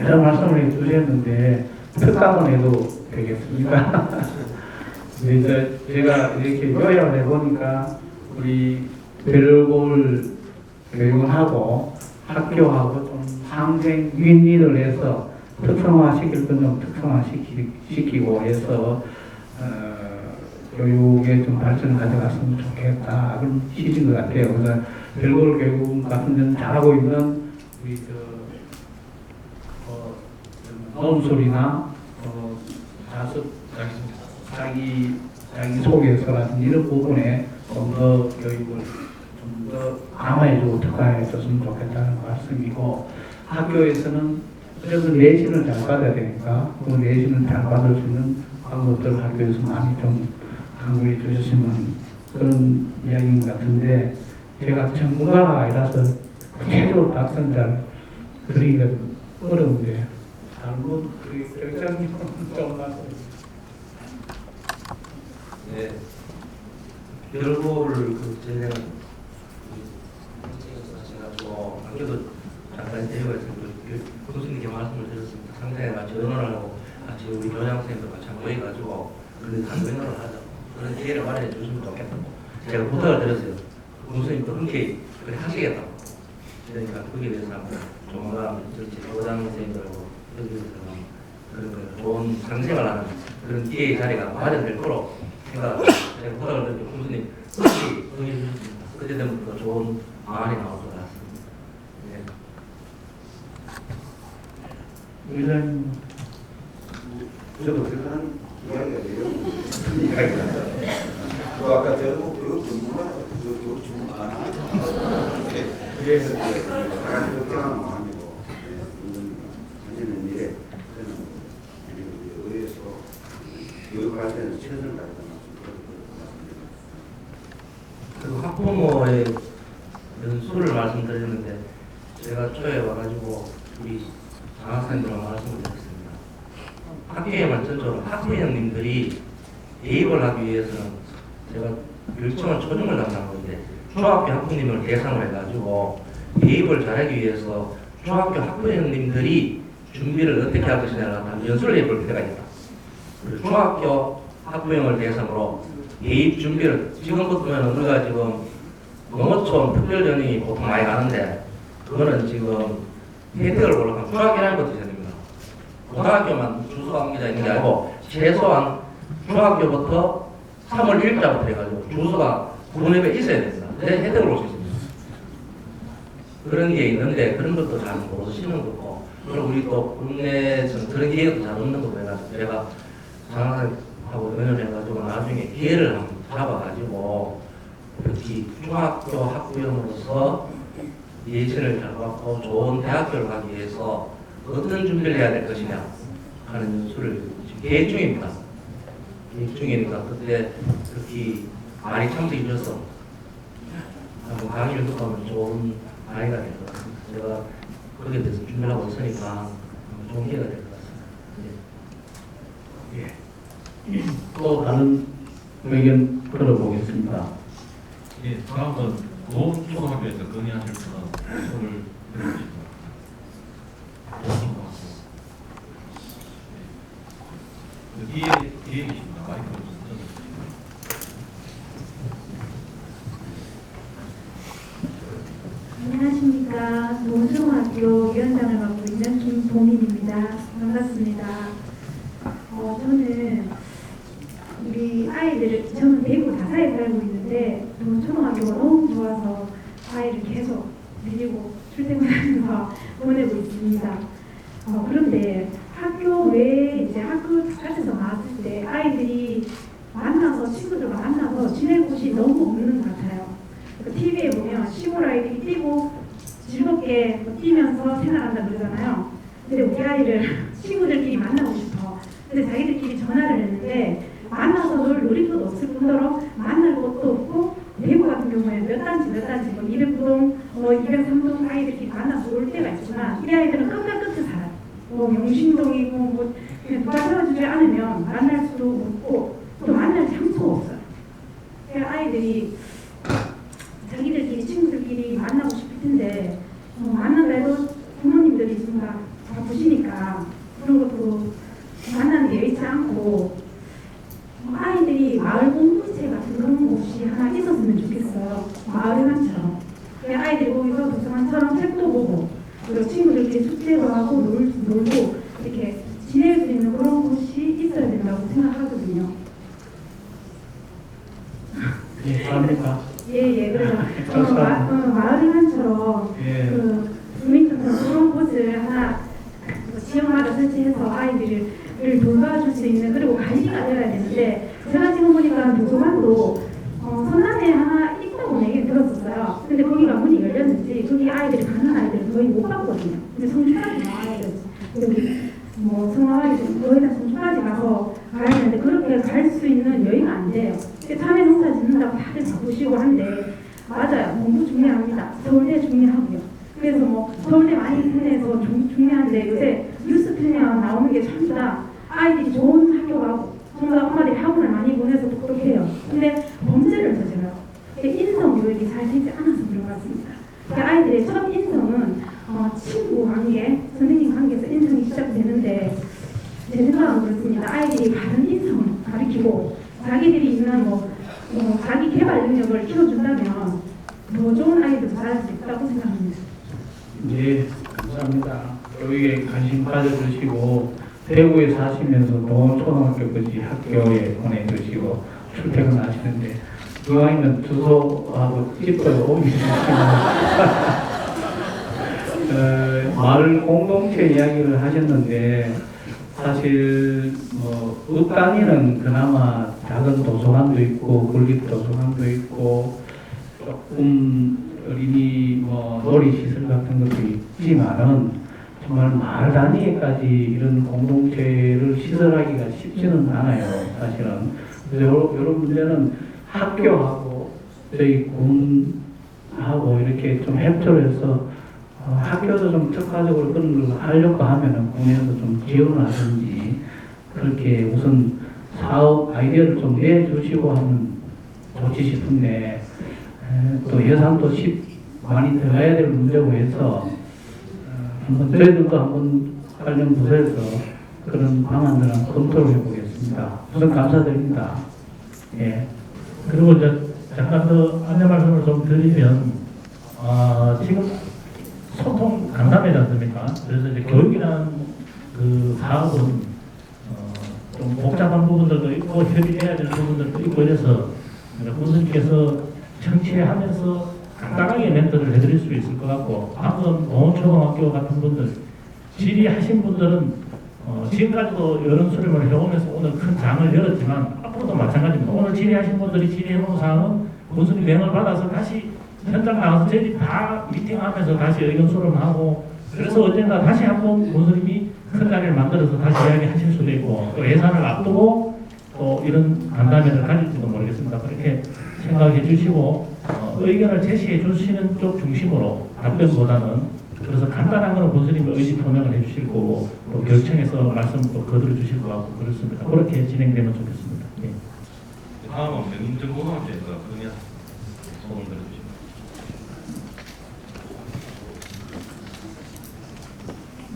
여러 말씀을 해주셨는데 특강을 해도 되겠습니다. 이제 제가 이렇게 요약을 해보니까 우리 별골 교육하고 학교하고 좀 상생 윈윈을 해서 특성화시킬 건 좀 특성화시키고 해서 교육에 좀 발전을 가져갔으면 좋겠다 그런 시즌 것 같아요. 그래서 별골 교육 같은 데는 잘하고 있는 우리 논술이나 자기 소개서 같은 이런 부분에 좀 더 교육을 좀 더 강화해주고 특화해줬으면 좋겠다는 말씀이고 학교에서는 그래서 내신을 잘 받아야 되니까 그 내신을 잘 받을 수 있는 방법들 학교에서 많이 좀 강구해 주셨으면 그런 이야기인 것 같은데 제가 전문가가 아니라서 구체적으로 답변 잘 드리기가 좀 어려운데 잘못 우리 교육장님은 좀 말씀해 네, 별골 진행 하셔가지고 학교도 잠깐 데려가서 교수님께 말씀을 드렸습니다. 상당히 같이 의논을 하고 같이 우리 교장선생님도 같이 모여가지고 그런 의논을 하자고 그런 기회를 마련해 주시면 좋겠다고 제가 부탁을 드렸어요. 교수님도 흔쾌히 그래 하시겠다고 그러니까 거기에 대해서 한번 조만간 교장선생님들하고 여기서 그런 좋은 상생을 하는 그런 기회의 자리가 마련될 거로 제가 부탁을 드렸고 교수님 흔쾌히 응해 주셨습니다. 그때 되면 더 좋은 방안이 나올 것 같습니다. 네. 의장님 저도 그렇게 한 이야기가 돼요. 아까 대놓고 그거 전문가라고 그거 전문가 안 하죠. 그래서 가지 걱정하는 마음이고 하시는 일에 저는 의회에서 교육 관련해서 최선을 다했다 말씀드립니다. 그리고 학부모의 연수를 말씀드렸는데 제가 초에 와가지고 우리 장학생들과 말씀을 드렸습니다. 학교에만 전적으로 학부형님들이 대입을 하기 위해서는 제가 율청은 초중을 담당하고 있는데 중학교 학부님을 대상으로 해가지고 대입을 잘하기 위해서 중학교 학부형님들이 준비를 어떻게 할 것이냐를 한번 연수를 해볼 필요가 있다. 그리고 중학교 학부형을 대상으로 대입 준비를 지금부터는 우리가 지금 농어촌 특별전형이 보통 많이 가는데 그거는 지금 혜택을 보려면 중학교 1학년부터 있어야 됩니다. 고등학교만 주소가 옮겨져 있는 게 아니고 최소한 중학교부터 3월 1일자부터 해가지고 주소가 구분앱에 있어야 됩니다. 내 혜택을 볼 수 있습니다. 그런 게 있는데 그런 것도 잘 모르시는 거고 그리고 우리 또 국내에서 그런 기회도 잘 없는 거고 해가지고 제가 장학생하고 의논을 해가지고 나중에 기회를 한번 잡아가지고 특히 중학교 학부형으로서 예신을 잘 받고 좋은 대학교를 가기 위해서 어떤 준비를 해야 될 것이냐 하는 연수를 지금 계획 중입니다. 계획 중이니까 그때 특히 많이 참석해 주셔서 한번 강의를 듣고 하면 좋은 아이가 될 것 같습니다. 제가 거기에 대해서 준비를 하고 있으니까 좋은 기회가 될 것 같습니다. 예. 또 다른 의견 들어보겠습니다. 예, 다음은 고초등학교에서 건의하실 분은 손을 들어주시고 뒤에 계십니다. 마이크를 좀 안녕하십니까. 노중학교 위원장을 맡고 있는 김보민입니다. 반갑습니다. 저는 우리 아이들을, 저는 대구 다사에 살고 있는데 노초등학교가 너무 좋아서 아이를 계속 데리고 출퇴근하면서 보내고 있습니다. 그런데 학교 외에 이제 학교 바깥에서 나왔을 때 아이들이 만나서 친구들과 만나서 지낼 곳이 너무 없는 것 같아요. TV에 보면 시골 아이들이 뛰고 즐겁게 뛰면서 생활한다 그러잖아요. 근데 우리 아이를 친구들끼리 만나고 싶어. 근데 자기들끼리 전화를 했는데 만나서 놀 놀이터도 없을 뿐더러 만날 곳도 없고 대구 같은 경우에 몇 단지 뭐 209동, 203동 아이들끼리 만나서 놀 때가 있지만 이 아이들은 끝날 끝에 살아요. 영신동이고 뭐 그냥 누가 세워주지 않으면 만날 수도 없고 또 만날 장소가 없어요. 그러니까 아이들이 자기들끼리 친구들끼리 만나고 싶을 텐데 만난다 해도 부모님들이 좀 다 바쁘시니까 그런 것도 만나는 게 여의치 않고 아이들이 마을 공동체 같은 그런 곳이 하나 있었으면 좋겠어요. 마을회관처럼. 아이들이 거기서 도서관처럼 책도 보고 그리고 친구들끼리 숙제도 하고 놀고 이렇게 지낼 수 있는 그런 곳이 있어야 된다고 생각하거든요. 예, 합니까? 예, 그래서 마을회관처럼 예. 그 주민센터 그런 곳을 하나 지역마다 설치해서 아이들을 돌봐줄 수 있는 그리고 관리가 되어야 되는데 제가 지금 보니까 도서관도 선남에 하나 있다고 얘기 들었었어요. 근데 거기가 문이 열렸는지 거기 아이들이 가는 아이들은 거의 못 봤거든요. 근데 성주까지 나와야 되지. 여기 성화까지 거의 다 성주까지 가서 가야 되는데 그렇게 갈 수 있는 여유가 안 돼요. 참외 농사 짓는다고 다들 바쁘시고 한데 맞아요. 공부 중요합니다. 서울대 중요하고요. 그래서 서울대 많이 보내서 중요한데 요새 뉴스 틀면 나오는 게 전부 다 아이들이 좋은 학교 가고 전부 다 엄마들이 학원을 많이 보내서 똑똑해요. 근데 범죄를 저질러요. 인성 교육이 잘 되지 않아서 그런 것 같습니다. 아이들의 첫 인성은 친구 관계, 선생님 관계에서 인성이 시작되는데 제 생각은 그렇습니다. 아이들이 바른 인성을 가르치고 자기들이 있는 자기 개발 능력을 키워준다면 더 좋은 아이들도 자랄 수 있다고 생각합니다. 네, 감사합니다. 교육에 관심 가져주시고 대구에 사시면서 노초등학교까지 학교에 보내주시고 출퇴근하시는데 이왕이면 주소하고 집도 옮기시면 마을 공동체 이야기를 하셨는데 사실 읍 단위는 그나마 작은 도서관도 있고 국립 도서관도 있고 조금 어린이 놀이시설 같은 것도 있지만은 정말 마을 단위에까지 이런 공동체를 시설하기가 쉽지는 않아요, 사실은. 그래서 이런 문제는 학교하고 저희 군하고 이렇게 좀 협조를 해서 학교도 좀 특화적으로 그런 걸 하려고 하면은 군에서 좀 지원을 하든지 그렇게 우선 사업 아이디어를 좀 내주시고 하면 좋지 싶은데 또 예산도 많이 들어가야 될 문제고 해서 한번 저희들도 한번 관련 부서에서 그런 방안들을 한번 검토를 해보겠습니다. 우선 감사드립니다. 예. 그리고 이제 잠깐 더 안내 말씀을 좀 드리면 지금 소통 간담회지 않습니까? 그래서 이제 교육이라는 그 사업은 좀 복잡한 부분들도 있고 협의해야 될 부분들도 있고 이래서 군수님께서 청취하면서 간단하게 멘트를 해드릴 수 있을 것 같고 방금 공원초등학교 같은 분들 질의하신 분들은 지금까지도 이런 수렴을 해오면서 오늘 큰 장을 열었지만 앞으로도 마찬가지입니다. 오늘 질의하신 분들이 질의해놓은 사항은 군수님 명을 받아서 다시 현장 나가서 저희들이 다 미팅하면서 다시 의견 수렴하고 그래서 언젠가 다시 한번 군수님이 큰 자리를 만들어서 다시 이야기하실 수도 있고 또 예산을 앞두고 또 이런 간담회를 가질지도 모르겠습니다. 그렇게 생각해 주시고 의견을 제시해 주시는 쪽 중심으로 답변보다는 그래서 간단한 거는 군수님이 의지 표명을 해 주실 거고 또 결청에서 말씀도 거들어 주실 것 같고 그렇습니다. 그렇게 진행되면 좋겠습니다. 예. 다음은 명인정고등학교에서 건의한 소원을 들어주십니다.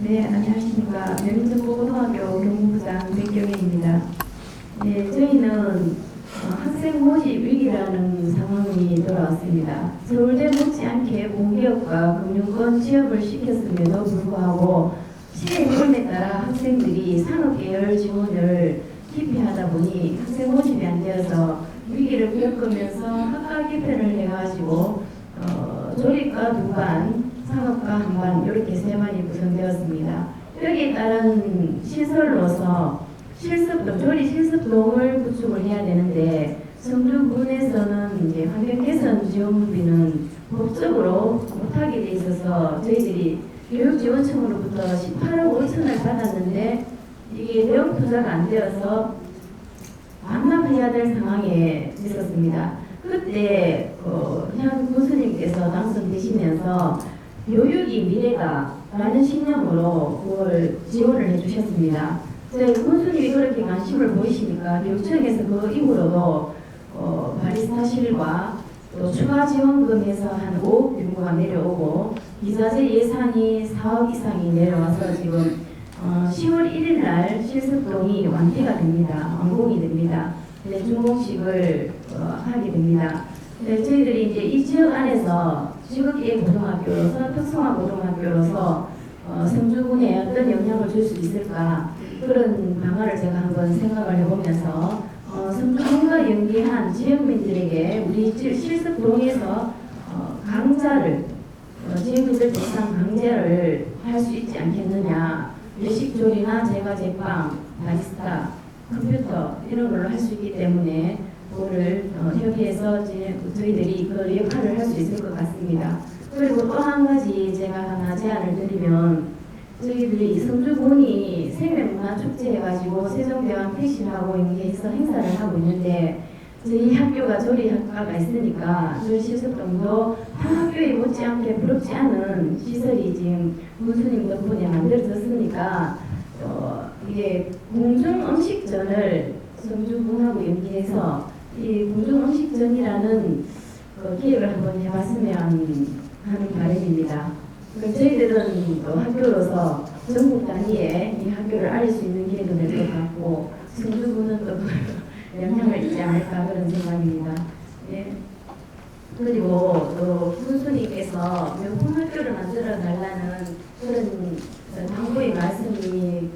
네, 안녕하십니까. 명인정고등학교 경무부장 백경혜입니다. 네, 저희는 학생 모집 위기라는 상황이 돌아왔습니다. 서울대 못지않게 공기업과 금융권 취업을 시켰음에도 불구하고 시의 흐름에 따라 학생들이 산업계열 지원을 기피하다 보니 학생 모집이 안 되어서 위기를 겪으면서 학과 개편을 해가지고 조립과 2반, 산업과 1반 이렇게 3반이 구성되었습니다. 여기에 따른 시설로서 실습동, 조리 실습동을 구축을 해야 되는데 성주군에서는 이제 환경 개선 지원비는 법적으로 못하게 돼 있어서 저희들이 교육지원청으로부터 18억 5천을 받았는데 이게 대응 투자가 안 되어서 반납해야 될 상황에 있었습니다. 그때 현 군수님께서 당선되시면서 교육이 미래다 라는 신념으로 그걸 지원을 해주셨습니다. 저희 군수님이 그렇게 관심을 보이시니까 교육청에서 그 이후로도 바리스타실과 또 추가 지원금에서 한 5억 정도가 내려오고 기자재 예산이 4억 이상이 내려와서 지금 10월 1일 날 실습동이 완폐가 됩니다. 완공이 됩니다. 네, 준공식을 하게 됩니다. 네, 저희들이 이제 이 지역 안에서 지역계 고등학교로서 특성화 고등학교로서 성주군에 어떤 영향을 줄 수 있을까 그런 방안을 제가 한번 생각을 해보면서 성주군과 연계한 지역민들에게 우리 실습동에서 강좌를 지역민들 대상 강좌를 할 수 있지 않겠느냐. 외식조리나 제과 제빵, 바리스타, 컴퓨터 이런 걸로 할 수 있기 때문에 그거를 협의해서 저희들이 그 역할을 할 수 있을 것 같습니다. 그리고 또 한 가지 제가 하나 제안을 드리면 저희들이 성주군이 생명문화축제 해가지고 세종대왕 택시하고 연계해서 행사를 하고 있는데 저희 학교가 조리학과가 있으니까 조리 실습동도 한 학교에 못지않게 부럽지 않은 시설이 지금 군수님 덕분에 만들어졌으니까 이게 공중음식전을 성주군하고 연계해서 이 공중음식전이라는 기획을 한번 해봤으면 하는 바람입니다. 저희들은 학교로서 전국 단위에 이 학교를 알릴 수 있는 기회도 될 것 같고 성주군은 또 영향을 있지 않을까 그런 생각입니다. 예. 그리고 또 군수님께서 명품학교를 만들어 달라는 그런 당부의 말씀이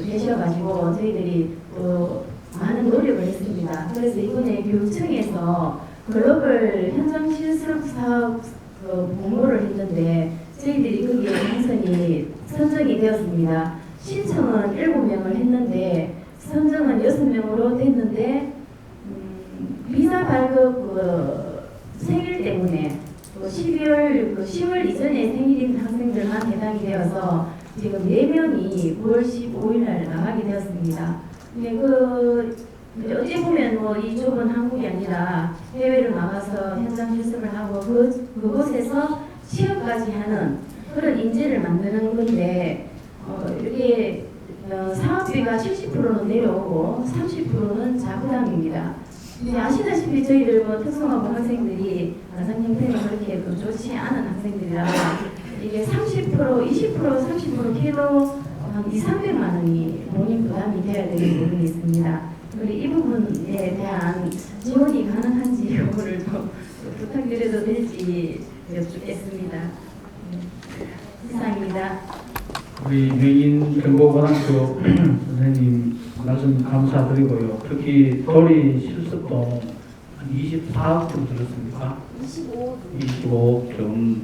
계셔가지고 저희들이 또 많은 노력을 했습니다. 그래서 이번에 교육청에서 글로벌 현장 실습 사업 공모를 했는데 저희들이 거기에 선정이 되었습니다. 신청은 7명을 했는데 선정은 6명으로 됐는데 비자 발급 생일 때문에 10월 이전에 생일인 학생들만 해당이 되어서 지금 4명이 9월 15일 날 나가게 되었습니다. 근데 어찌 보면 이 좁은 한국이 아니라 해외로 나가서 현장 실습을 하고 그곳에서 취업까지 하는 그런 인재를 만드는 건데 이게 사업비가 70%는 내려오고 30%는 자부담입니다. 근데 아시다시피 저희들 특성화고 학생들이 가상 형태는 그렇게 좋지 않은 학생들이라 이게 30%, 20%, 30% 키도 한 200~300만 원이 본인 부담이 돼야 되는 부분이 있습니다. 그리고 이 부분에 대한 지원이 가능한지 요거를 더 부탁드려도 될지 여쭙겠습니다. 이상입니다. 우리 명인 정보고등학교 선생님 말씀 감사드리고요. 특히 도리 실습동 한 24억쯤 들었습니까? 25억.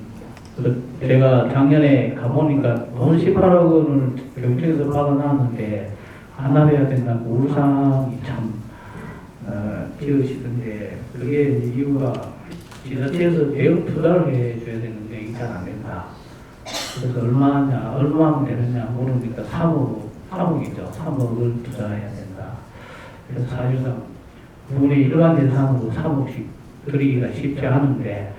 제가 작년에 가보니까 돈 18억 원을 교육청에서 받아놨는데 안납해야 된다고 울상이 참 지으시던데 그게 이유가 지자체에서 대응 투자를 해줘야 되는데 이게 잘 안 된다. 그래서 얼마면 되느냐 모르니까 3억이죠. 3억을 투자해야 된다. 그래서 사실상 우리 일반 예산으로 3억씩 드리기가 쉽지 않은데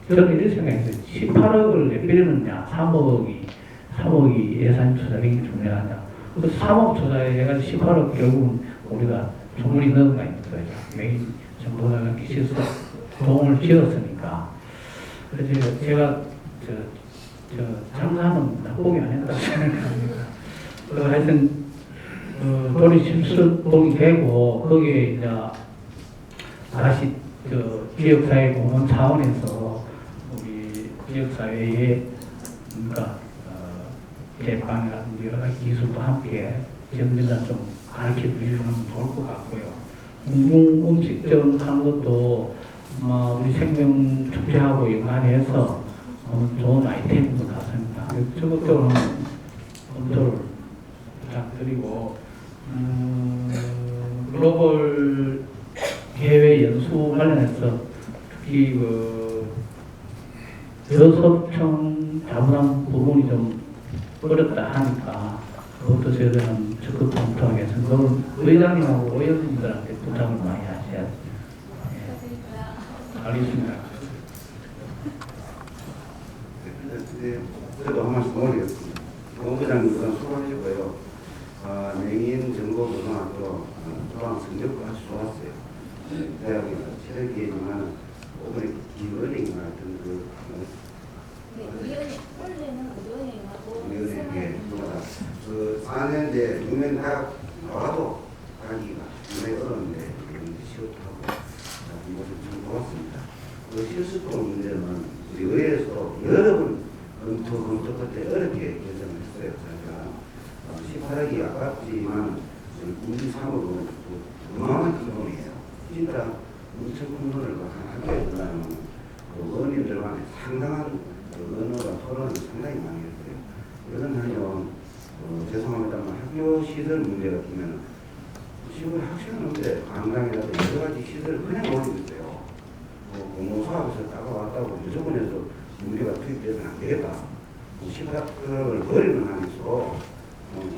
저는 이런 생각했어요. 18억을 왜 빼려느냐. 3억이 예산 투자력이 중요하냐. 그래서 3억 투자해가지고 18억 결국은 우리가 주문이 넣은 거 있어요. 매일 정보나가 기실서 동을 지었으니까. 그래서 제가 장사는 나쁘게 안 했다고 생각합니다. 그래서 하여튼 돈이 실수동이 되고 거기에 이제 다시 지역사회 공헌 차원에서 우리 지역사회의 그러니까 제빵이라든지 여러 가지 기술도 함께 지역민들 좀 가르쳐 주시면 좋을 것 같고요. 공공 음식점 하는 것도 우리 생명 축제하고 연관해서 좋은 아이템인 것 같습니다. 저것도 검토를 부탁드리고 글로벌 해외 연수 관련해서 특히 저소득층 자본한 부분이 좀 어렵다 하니까 그것도 저희들은 적극 검토하겠습니다. 그걸 의장님하고 의원님들한테 부탁을 많이 하셔야 돼요. 알겠습니다. 그래도 한 말씀 올리겠습니다. 본부장님 우선 수고하시고요. 명인 정보고등학교 조항 성적도 아주 좋았어요. 대학에서 체력이지만 오늘의 기본이 같은 위원회 누가다 4년제 유명 대학 나와도 가기가 굉장히 어려운데 시급하고 이 모습 참 좋았습니다. 실수동 문제는 우리 의회에서 여러 번 검토 끝에 어렵게 결정을 했어요. 저희가 18억이 아깝지만 우리 3억은 어마어마한 큰 돈이에요. 진짜 엄청 큰 돈을 학교에 들어가면 의원님들 간에 상당한 언어가 토론을 상당히 많이 했어요. 그러면 죄송합니다만 학교 시설 문제가 되면 시골 학생인데 강당이라도 여러 가지 시설을 그냥 올리고 있어요. 공무사업에서 따가왔다고 무조건 해서 문제가 투입되면 안 되겠다. 18억을 버리는 한에서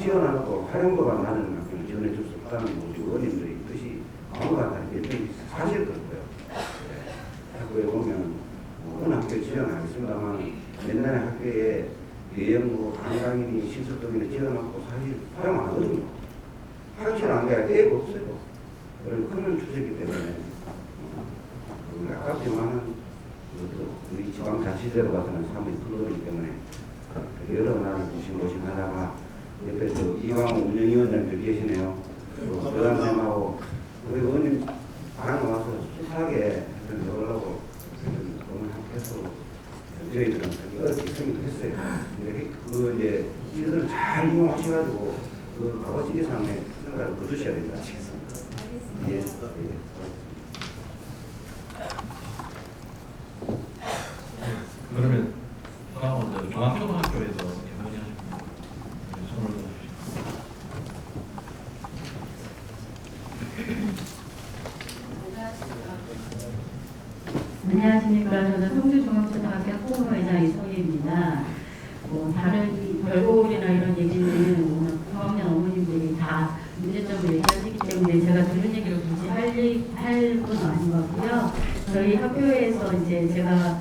지원하고 활용도가 많은 만큼 지원해 줄 수 없다는 우리 의원님들의 뜻이 아무가 다른 게 사실 그렇고요. 학교에 보면 어느 학교에 지원하겠습니다만 옛날에 학교에 대형부 강당이니 시설동이니 지어놓고 사실 활용 안 하거든요. 학교를 안 가야 데가 없어요. 그런 큰 추세이기 때문에 아깝지만은 우리 지방자치제로 봐서는 상당히 큰 거기 때문에 여러 나라 고심하다가 옆에 이광 운영위원장들 계시네요. 교장선생님하고 우리 의원님 방에 와서 수사하게 넣으려고 오늘 해서 저희들은 어렵게 생각했어요. 근데 이제 시설을 잘 이용하셔가지고 아버지 이상의 생각을 거두셔야 된다. 예. 그러면 다음은 중앙초등학교에서 전문의 하십니다. 손을 들어주시죠. 안녕하십니까. 저는 성주종합초등학교 학부모회장 이성희입니다. 다른 별고울이나 이런 얘기는 오늘 고학년 어머님들이 다 문제점을 얘기하시기 때문에 제가 들은 얘기를 굳이 할 건 아닌 것 같고요. 저희 학교에서 이제 제가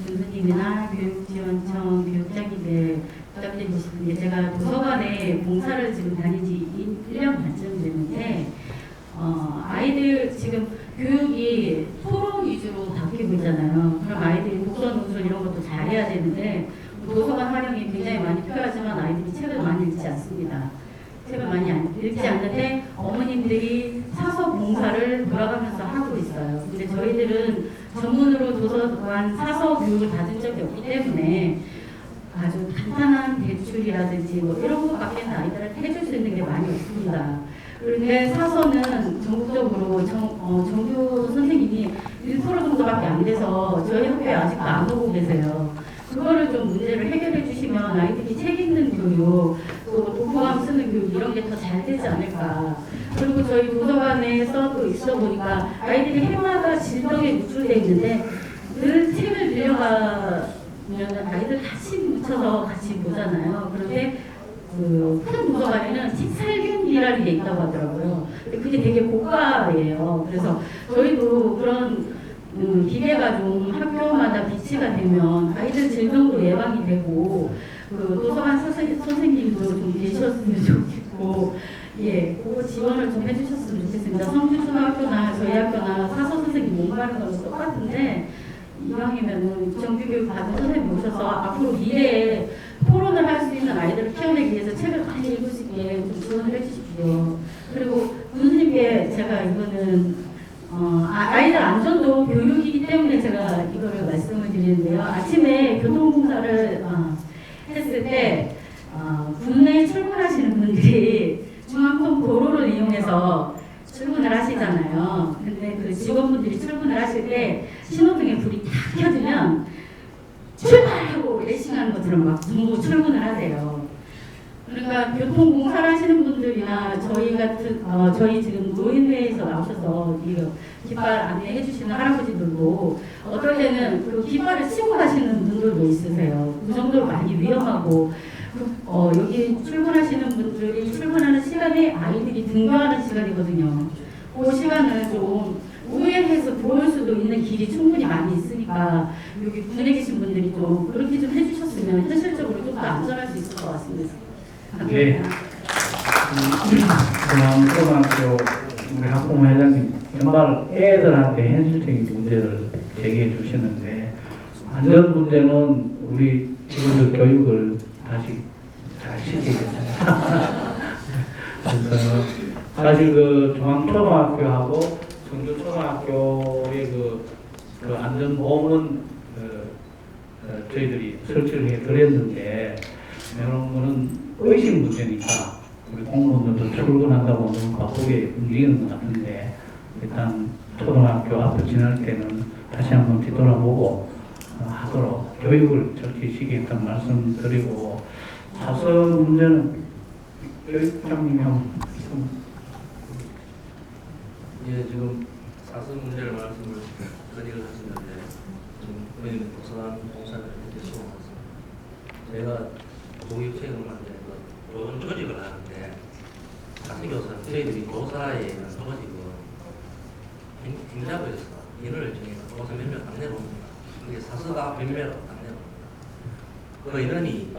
교수님이나 교육지원청 교육장님들 부탁드리고 싶은 게 제가 도서관에 봉사를 지금 다닌 지 1년 반쯤 됐는데 아이들 지금 교육이 토론 위주로 바뀌고 있잖아요. 그럼 아이들이 독서 논술 이런 것도 잘해야 되는데 도서관 활용이 굉장히 많이 필요하지만 아이들이 책을 많이 읽지 않습니다. 책을 많이 읽지 않는데 어머님들이 사서 봉사를 돌아가면서 하고 있어요. 근데 저희들은 전문으로 도서관 사서 교육을 받은 적이 없기 때문에 아주 간단한 대출이라든지 뭐 이런 것밖에는 아이들한테 해줄 수 있는 게 많이 없습니다. 그런데 사서는 전국적으로 정교 선생님이 1% 정도밖에 안 돼서 저희 학교에 아직도 안 오고 계세요. 그거를 좀 문제를 해결해 주시면 아이들이 책 읽는 교육, 또 독후감 쓰는 교육 이런 게 더 잘 되지 않을까. 그리고 저희 도서관에서 또 있어 보니까 아이들이 해마다 질병에 노출되어 있는데 늘 책을 빌려가면 아이들 같이 묻혀서 같이 보잖아요. 그런데 큰 도서관에는 책 살균기라는 게 있다고 하더라고요. 그게 되게 고가예요. 그래서 저희도 그런 기계가 좀 학교마다 비치가 되면 아이들 질병도 예방이 되고 도서관 선생님도 좀 계셨으면 좋겠고 그거 지원을 좀 해주셨으면 좋겠습니다. 성주초등학교나 저희 학교나 사서 선생님 몸가는 거는 똑같은데 이왕이면 정규교육 받은 선생님 모셔서 앞으로 미래에 토론을 할 수 있는 아이들을 키워내기 위해서 책을 많이 읽을 수 있게 좀 지원을 해주십시오. 그리고 교수님께 제가 이거는 아이들 안전도 교육이기 때문에 제가 이거를 말씀을 드리는데요. 아침에 교통공사를 했을 때 국내에 출근하시는 분들이 중앙선 도로를 이용해서 출근을 하시잖아요. 근데 그 직원분들이 출근을 하실 때 신호등에 불이 탁 켜지면 출발하고 레이싱하는 것처럼 막 전부 출근을 하세요. 그러니까 교통공사를 하시는 분들이나 저희 같은 저희 지금 노인회에서 나오셔서 깃발 안내해 주시는 할아버지들도 어떨 때는 그 깃발을 치고 가시는 분들도 있으세요. 그 정도로 많이 위험하고 여기 출근하시는 분들이 출근하는 시간에 아이들이 등교하는 시간이거든요. 그 시간을 좀 우회해서 들어올 수도 있는 길이 충분히 많이 있으니까 여기 군에 계신 분들이 좀 그렇게 좀 해주셨으면 현실적으로 좀 더 안전할 수 있을 것 같습니다. 네. 중앙초등학교 우리 학부모 회장님 정말 애들한테 현실적인 문제를 제기해 주시는데 안전 문제는 우리 친구들 교육을 다시 잘 시키겠습니다. 그래서 사실 그 중앙초등학교하고 성주초등학교의 그 안전보험은 저희들이 설치를 해드렸는데 이런 거는 의식 문제니까 우리 공무원들도 출근한다고 너무 바쁘게 움직이는 것 같은데 일단 초등학교 앞을 지날 때는 다시 한번 뒤돌아보고 하도록 교육을 철저히 시키겠다는 말씀 드리고 사서 문제는 교육장님이 지금 사서 문제를 말씀을 드리려 하시는데 지금 의원님 도서관 봉사를 이렇게 수고하셨습니다. 제가 교육체육을 만드는 좋은 조직을 하는데 같은 교사는 저희들이 교사에 대한 조직은 김자부에서 인원을 정해서 교사 몇 명 안 내려옵니다. 그게 사서가 몇 명으로 안 내려옵니다. 그 인원이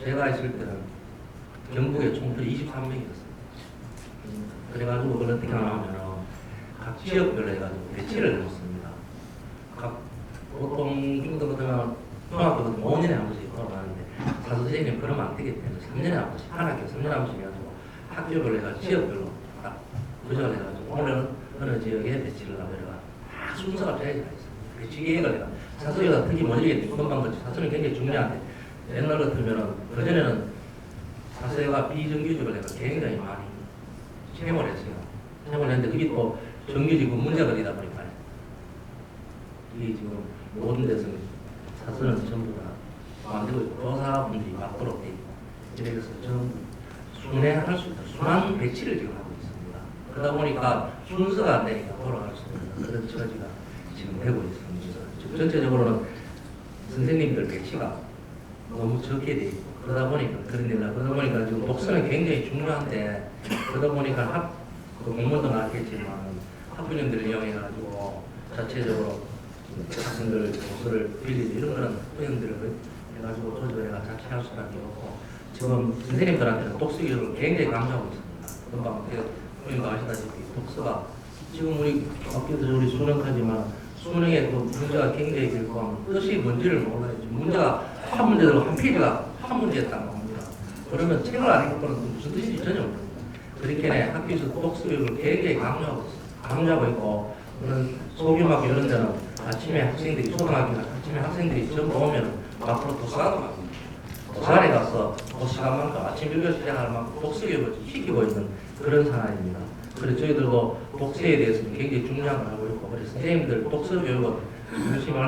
제가 있을 때는 경북에 총 23명이었어요. 그래가지고 그걸 어떻게 하냐면 각 지역별로 해가지고 배치를 해놓습니다. 각 보통 중등 같은 경우는 중학교 같은 5년에 한 번씩 돌아가는데 사서 선생님 그러면 안 되기 때문에 3년에 한 번씩 한 학교 3년에 한 번씩 해가지고 학교별로 해가지고 지역별로 딱 구조를 해가지고 오늘은 어느 지역에 배치를 하려고 순서가 짜여져 있어요. 배치 계획을 해가 사서가 특히 먼저 금방 그렇지 사서는 굉장히 중요한데 옛날 같으면은 그전에는 사서가 비정규직을 해가 굉장히 많이 채용을 했어요. 채용을 했는데 그게 또 정규직 문제가 되다 보니까 이게 지금 모든 데서 사서는 전부 다 만들고 있고 교사분들이 맞도록 돼 있고 이래서 전부 순회할 수 있다. 순환 배치를 지금 하고 있습니다. 그러다 보니까 순서가 안 되니까 돌아갈 수 있는 그런 처지가 지금 되고 있습니다. 지금 전체적으로는 선생님들 배치가 너무 적게 돼 있고 그러다 보니까 지금 독서는 굉장히 중요한데 그러다 보니까 그 공무원도 나왔겠지만 학부형들을 이용해가지고 자체적으로 학생들 독서를 빌리고 이런 그런 학부형들을 해가지고 조절해가 자체할 수밖에 없고 지금 선생님들한테는 독서 교육을 굉장히 강조하고 있습니다. 금방 선생님도 아시다시피 독서가 지금 우리 학교에서 우리 수능하지만 수능의 그 문제가 굉장히 길고 하면 뜻이 뭔지를 몰라요. 문제가 한 문제 들고 한 페이지가 한 문제였다고 합니다. 그러면 책을 안 읽고는 무슨 뜻인지 전혀 모릅니다. 그렇게 학교에서 독서 교육을 굉장히 강조하고 있고 그런 소규모학교 이런 데는 아침에 학생들이 초등학교 아침에 학생들이 전부 오면 앞으로 도서관으로 갑니다. 도서관에 가서 그 시간만큼 아침 일교 시작할 만큼 독서 교육을 시키고 있는 그런 상황입니다. 그래서 저희들도 독서에 대해서는 굉장히 중요한 걸 하고 있고 그래서 선생님들 독서 교육을 열심히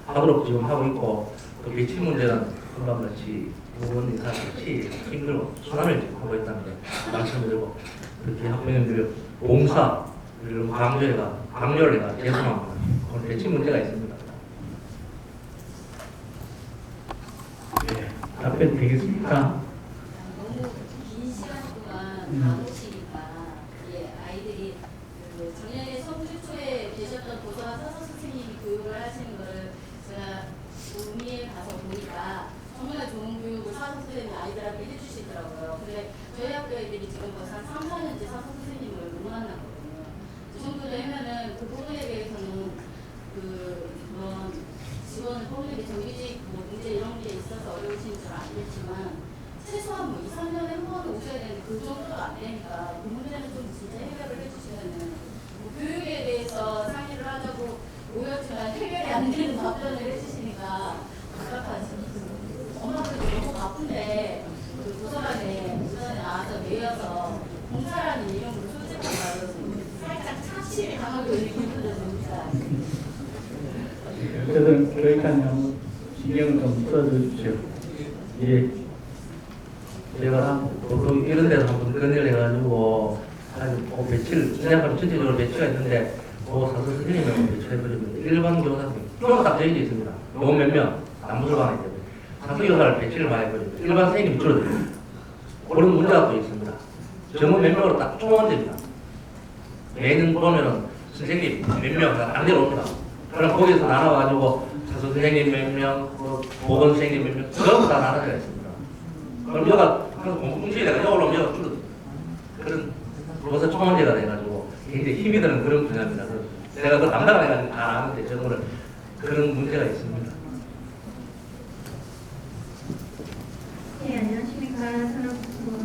하도록 지금 하고 있고 그 배치 문제는 금방 같이 부모님 같이 힘들고 수난을 지금 하고 있다는 게 말씀드리고 그렇게 학부모님들 봉사를 강조를 해가 죄송합니다. 오늘 배치 문제가 있습니다. 네, 답변 되겠습니까? 너무 긴 시간 동안 가보시니까 아이들이 그 작년에 성주초에 계셨던 도서관 사서 선생님이 교육을 하시는 거를 제가 구미에 가서 보니까 정말 좋은 교육을 사서 선생님이 아이들한테 해주시더라고요. 근데 저희 학교 애들이 지금 벌써 한 3, 4년째 사서 선생님을 못 만났거든요. 그 정도 되면은 그 부분에 대해서는 그런 직원을 뽑는 게 정규직 뭐 문제 이런 게 있어서 어려우신 줄 알겠지만 최소한 뭐 2, 3년에 한 번은 오셔야 되는데 그 정도도 안 되니까 그 문제는 좀 진짜 해결을 해주시면은 뭐 교육에 대해서 상의를 하자고 모였지만 해결이 안 되는 답변을 해주시니까 답답하시죠. 엄마들도 너무 바쁜데 그 도서관에 나와서 매여서 공사라는 이름으로 소집한 말로 살짝 착취를 당하고 있는 기분도 듭니다. 어쨌든 교육장님 한번 신경을 좀 써주십시오. 예. 제가 보통 이런 데서 한번 건의를 해가지고 배치를 생각하면 전체적으로 배치가 있는데 그 사서 선생님을 배치해버리면 일반 교사가 딱 정해져 있습니다. 요 몇 명 남부서방에 때문에 사서 교사를 배치를 많이 해버리면 일반 선생님이 줄어들어요. 그런 문제가 또 있습니다. 전문 몇 명으로 딱 총원됩니다. 매년 보면은 선생님 몇 명 안 내려옵니다. 그럼 거기서 나눠가지고 사서 선생님 몇 명, 보건 선생님 몇 명, 전부 다 나눠져 있습니다. 그럼 여가 공중지에다가 여가 올라오면 여가 줄어들어요. 그런 도서 총원제가 돼가지고 굉장히 힘이 드는 그런 분야입니다. 제가 그 담당을 해가지고 다 아는데 정말 그런 문제가 있습니다. 네, 안녕하십니까. 저는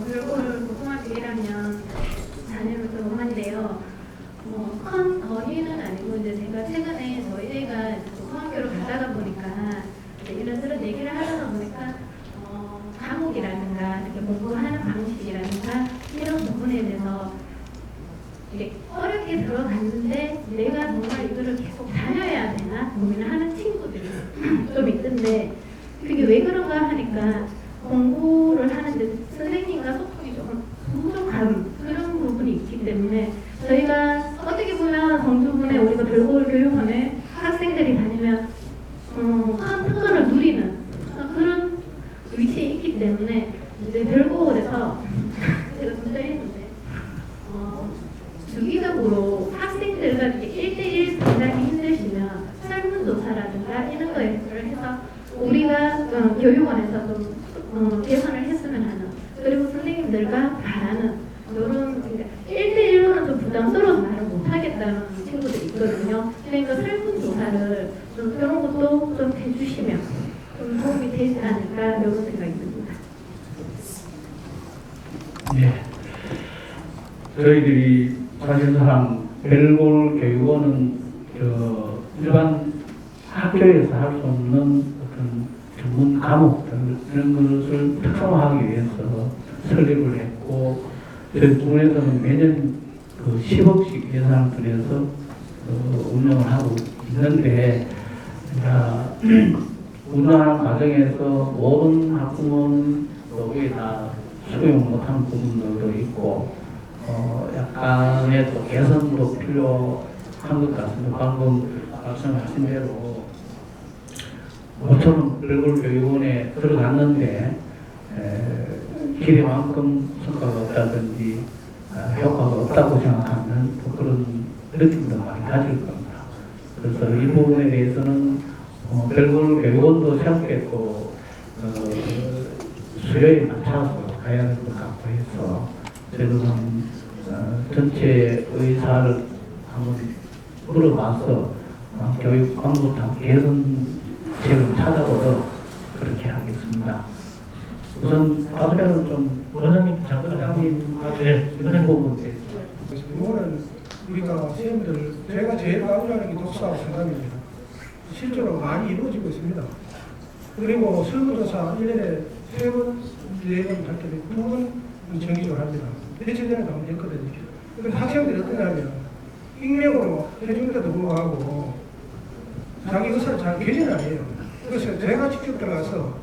별골 고등학교 1학년 자녀로서 엄마인데요. 큰 어린이는 아니고 이제 제가 최근에 저희 애가 고등학교를 가다가 보니까 이런저런 얘기를 하다 보니까 과목이라든가 이렇게 공부하는 방식이라든가 이런 부분에 대해서 이게 어렵게 들어갔는데 내가 정말 이거를 계속 다녀야 되나 고민을 하는 친구들이 좀 있던데 그게 왜 그런가 하니까 공부를 하는데 선생님과 소통이 조금 부족한 그런 부분이 있기 때문에 저희가 어떻게 보면 성주군에 우리가 별골 교육원에 학생들이 다니면 큰 특권을 누리는 그런 위치에 있기 때문에 이제 별골에서 제가 준비했는데 주기적으로 학생들과 이렇게 1대1 상담이 힘드시면 설문조사라든가 이런 거를 해서 우리가 교육원에서 좀 개선을 했으면 하는 그리고 선생님들과 바라는 이런 그러니까 1대1로는 좀 부담스러워서 말을 못하겠다는 친구들이 있거든요. 그러니까 설문조사를 좀 이런 것도 좀 해주시면 좀 도움이 되지 않을까 이런 생각이 듭니다. 네. 저희들이 사실상 별골 교육원은 일반 학교에서 할 수 없는 어떤 전문 과목들 이런 것을 특성화하기 위해서 설립을 했고 저희 부에서는 매년 10억씩 예산을 들여서 운영을 하고 있는데 운영하는 과정에서 모든 학부모는 여기에 다 수용 못하는 부분들도 있고 약간의 또 개선도 필요한 것 같습니다. 방금 말씀하신 대로 모처럼 별골교육원에 들어갔는데 기대만큼 성과가 없다든지 효과가 없다고 생각하는 또 그런 느낌도 많이 가질 겁니다. 그래서 이 부분에 대해서는 별골교육원도 새롭게 또 수요에 맞춰서 가야 할 것 같고 해서 저희는 전체 의사를 한번 물어봐서 교육 광고상 개선책을 찾아보도록 그렇게 하겠습니다. 우선 답변을 좀 원장님 잠깐만요. 네, 원장님 보고. 이거는 우리가 선생님들 제가 제일 강조하는 게 독서하고 상담입니다. 실제로 많이 이루어지고 있습니다. 그리고 설문조사 1년에 3번, 4번 할 때는 2번 정기적으로 합니다. 며칠 전에 한번 했거든요. 그런데 학생들이 어떠냐면 익명으로 해주는데도 불구하고 자기 의사를 잘 개진 안 해요. 그래서 제가 직접 들어가서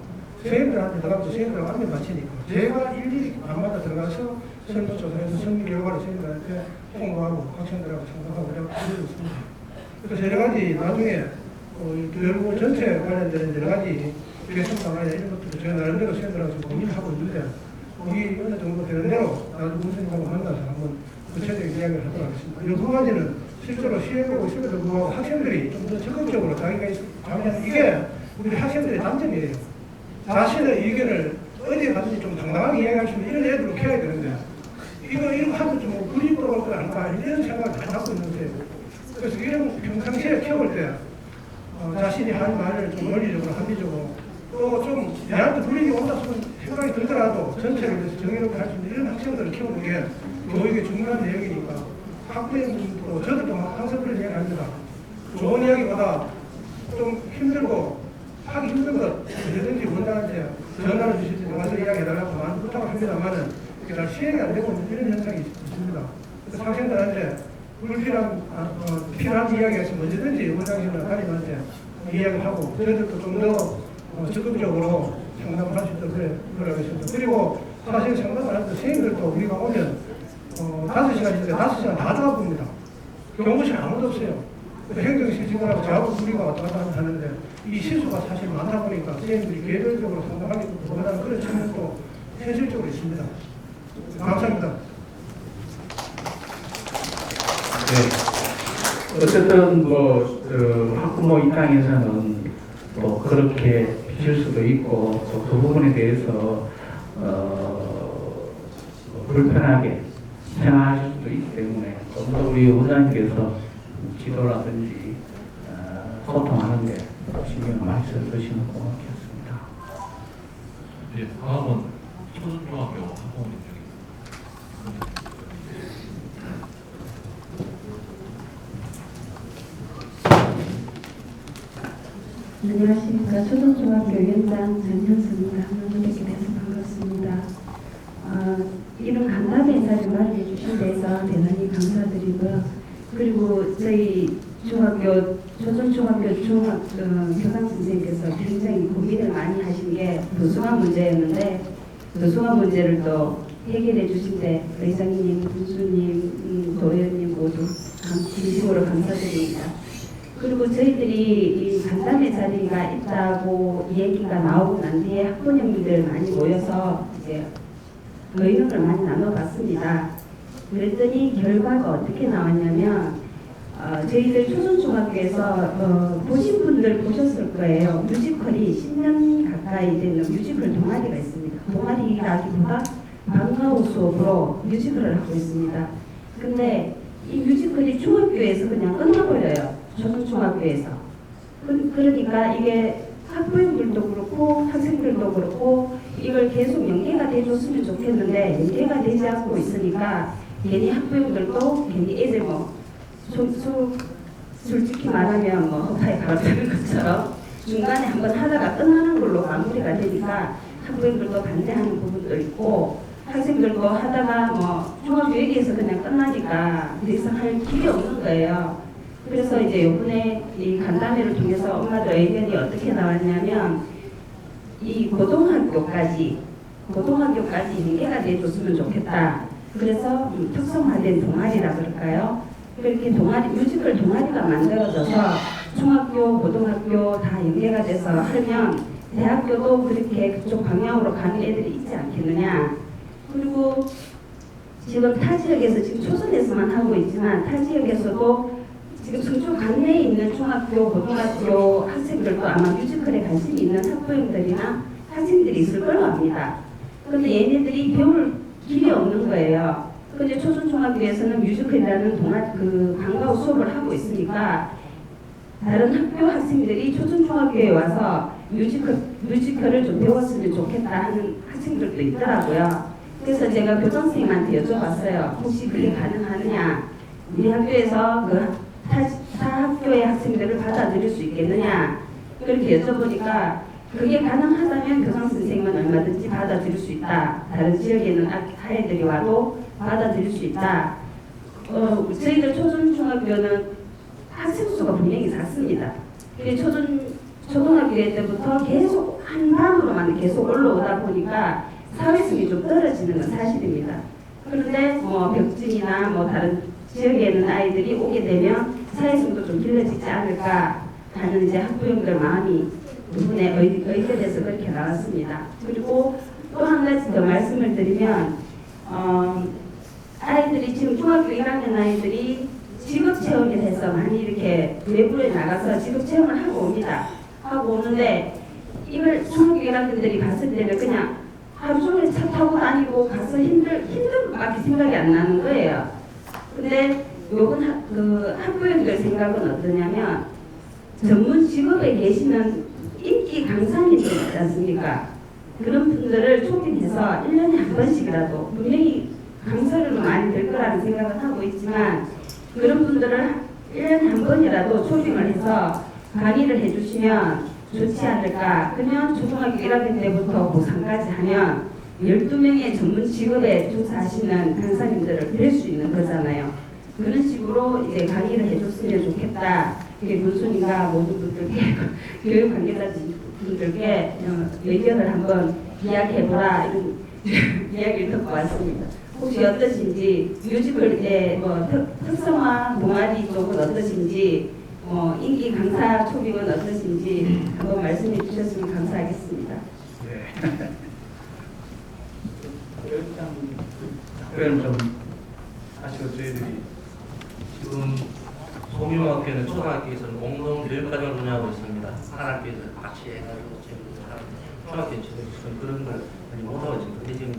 선생님들한테 들어가서 선생님들하고 안면 맞추니까 제가 일일이 밤마다 들어가서 설문조사해서 성미 결과를 선생님들한테 홍보하고 학생들하고 상담하고 이러고 있습니다. 그래서 여러 가지 나중에 교육부 전체 관련된 여러 가지 개선 방안이나 이런 것들을 제가 나름대로 선생님들하고 좀 고민을 하고 있는데 이 어느 정도 되는 대로 나중에 선생님하고 만나서 한번 구체적인 이야기를 하도록 하겠습니다. 이 두 가지는 실제로 시행하고 있음에도 불구하고 학생들이 좀 더 적극적으로 자기가 자기는 이게 우리 학생들의 단점이에요. 자신의 의견을 어디에 가든지 좀 당당하게 이야기할 수 있는 이런 애들로 키워야 되는데 이거 하면 좀 불이익도 올 거 아닐까 이런 생각을 많이 갖고 있는데 그래서 이런 평상시에 키워볼 때 자신이 한 말을 좀 논리적으로 합리적으로 또 좀 얘한테 불이익이 온다 생각이 들더라도 전체를 위해서 정의롭게 할 수 있는 이런 학생들을 키우는 게 교육의 중요한 내용이니까 학부모님도 저들도 항상 그런 이야기 합니다. 좋은 이야기보다 좀 힘들고 하기 힘든 것 언제든지 원장한테 전화를 주시든지 와서 이야기해달라고 많은 부탁을 합니다만은 이게 잘 시행이 안 되고 이런 현상이 있습니다. 그래서 학생들한테 필요한 이야기가 있으면 언제든지 원장님이나 담임한테 이야기를 하고 저희들도 좀 더 적극적으로 상담을 할 수 있도록 노력하겠습니다. 그리고 사실 상담을 할 때 선생님들도 우리가 오면 5시간인데 5시간 다 잡아봅니다. 교무실 아무도 없어요. 행정실 직원하고 저하고 우리가 왔다 갔다 하는데 이 실수가 사실 많다 보니까 선생님들이 개별적으로 상담하기 보다는 그런 측면도 현실적으로 있습니다. 감사합니다. 네. 어쨌든 학부모 입장에서는 또 그렇게 비칠 수도 있고 또 그 부분에 대해서 불편하게 생각하실 수도 있기 때문에 좀 더 우리 원장님께서 지도라든지 소통하는데 신경 많이 써주시면 고맙겠습니다. 예, 다음은 초중중학교 학부모님 중에. 안녕하십니까. 초등중학교 위원장 전현수입니다. 만나 뵙게 돼서 반갑습니다. 이런 간담회 자리 마련해 주신 데서 대단히 감사드리고요. 그리고 저희 초중중학교 교장 선생님께서 굉장히 고민을 많이 하신 게 도서관 문제였는데 도서관 문제를 또 해결해 주신데 의장님, 군수님, 도의원님 모두 진심으로 감사드립니다. 그리고 저희들이 이 간담회 자리가 있다고 얘기가 나오고 난 뒤에 학부모님들 많이 모여서 이제 의견을 많이 나눠봤습니다. 그랬더니 결과가 어떻게 나왔냐면 저희들 초중중학교에서 보신 분들 보셨을 거예요. 뮤지컬이 10년 가까이 되는 뮤지컬 동아리가 있습니다. 동아리라기보다 방과후 수업으로 뮤지컬을 하고 있습니다. 근데 이 뮤지컬이 중학교에서 그냥 끝나버려요. 초중중학교에서. 그러니까 이게 학부모님들도 그렇고 학생들도 그렇고 이걸 계속 연계가 돼줬으면 좋겠는데 연계가 되지 않고 있으니까 괜히 학부모님들도 괜히 애들 솔직히 말하면 허파에 가르치는 것처럼 중간에 한번 하다가 끝나는 걸로 마무리가 되니까 학부모님들도 반대하는 부분도 있고 학생들도 하다가 중학교 얘기해서 그냥 끝나니까 더 이상 할 길이 없는 거예요. 그래서 이제 이번에 이 간담회를 통해서 엄마들 의견이 어떻게 나왔냐면 이 고등학교까지 연계가 돼줬으면 좋겠다. 그래서 특성화된 동아리라 그럴까요? 그렇게 동아리, 뮤지컬 동아리가 만들어져서 중학교, 고등학교 다 연계가 돼서 하면 대학교도 그렇게 그쪽 방향으로 가는 애들이 있지 않겠느냐. 그리고 지금 타 지역에서 지금 초선에서만 하고 있지만 타 지역에서도 지금 성주 관내에 있는 중학교, 고등학교 학생들도 아마 뮤지컬에 관심이 있는 학부형들이나 학생들이 있을 걸로 압니다. 그런데 얘네들이 배울 길이 없는 거예요. 근데 초중중학교에서는 뮤지컬이라는 방과후 수업을 하고 있으니까 다른 학교 학생들이 초중중학교에 와서 뮤지컬을 좀 배웠으면 좋겠다 하는 학생들도 있더라고요. 그래서 제가 교장선생님한테 여쭤봤어요. 혹시 그게 가능하느냐? 우리 학교에서 타 학교의 학생들을 받아들일 수 있겠느냐? 그렇게 여쭤보니까 그게 가능하다면 교장선생님은 얼마든지 받아들일 수 있다. 다른 지역에 있는 아이들이 와도 받아들일 수 있다. 저희들 초중중학교는 학생 수가 분명히 작습니다. 초등학교 때부터 계속 한 반으로만 계속 올라오다 보니까 사회성이 좀 떨어지는 건 사실입니다. 그런데 뭐 벽진이나 뭐 다른 지역에 있는 아이들이 오게 되면 사회성도 좀 길러지지 않을까 하는 이제 학부형들 마음이 그분의 의견에서 그렇게 나왔습니다. 그리고 또 한 가지 더 말씀을 드리면 아이들이 지금 중학교 1학년 아이들이 직업체험에 대해서 많이 이렇게 외부에 나가서 직업체험을 하고 옵니다. 하고 오는데 이걸 중학교 1학년들이 갔을 때는 그냥 하루 종일 차 타고 다니고 가서 힘든 것밖에 생각이 안 나는 거예요. 근데 요건 학부형들 생각은 어떠냐면 전문 직업에 계시는 인기 강사님들 있지 않습니까? 그런 분들을 초빙해서 1년에 한 번씩이라도 분명히 강사를 많이 될 거라는 생각은 하고 있지만 그런 분들을 1년에 한 번이라도 초빙을 해서 강의를 해주시면 좋지 않을까. 그러면 초등학교 1학년 때부터 고3까지 하면 12명의 전문 직업에 종사하시는 강사님들을 뵐 수 있는 거잖아요. 그런 식으로 이제 강의를 해줬으면 좋겠다. 이게 문순이가 모든 분들께 교육 관계자분들께 의견을 한번 이야기해보라 이런 이야기를 듣고 왔습니다. 혹시 어떠신지 뮤지컬의 뭐 특성화 동아리 쪽은 어떠신지 인기 강사 초빙은 어떠신지 한번 말씀해 주셨으면 감사하겠습니다. 네. 답변을 좀 하시고 저희들이 지금 소규모학교는 초등학교에서는 공동 교육과정을 운영하고 있습니다. 한 학교에서 같이 해가지고 초등학교는 지금 그런 걸 많이 못하고 있습니다. 근데 지금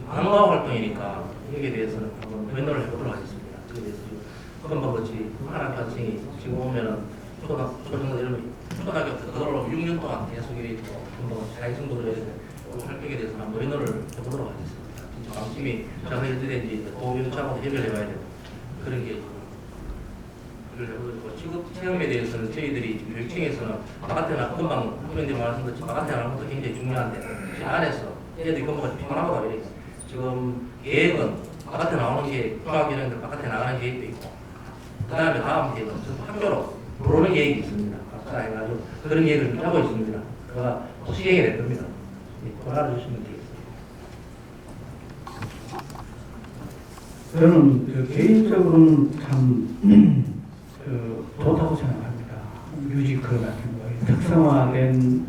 방과후 활동이니까 여기에 대해서는 한번 변론을 해보도록 하겠습니다. 그에 대해서 금방 그렇지 한 학교 학생이 지금 오면은 초등학교 이러면 초등학교 그걸로 6년 동안 계속 이렇게 뭐 자율성도로 활동에 대해서 한번 변론을 해보도록 하겠습니다. 진짜 방침이 잘 해드려야지 도윤차하고 해결해봐야 되고 그런 게 직업 체험에 대해서는 저희들이 교육청에서는 바깥에 나 금방 학부형들이 말씀드린 바깥에 나가는 것도 굉장히 중요한데 그 안에서 애들이 금방 피곤하다 이렇게 지금 계획은 바깥에 나오는 게 중학교 1학년들 바깥에 나가는 계획도 있고 그 다음에 다음 계획은 학교로 들어오는 계획이 있습니다. 각자 해가지고 그런 계획을 하고 있습니다. 그가 시행이 될 겁니다. 그걸 알아주시면 되겠습니다. 저는 개인적으로는 참 좋다고 생각합니다. 뮤지컬 같은 거 특성화된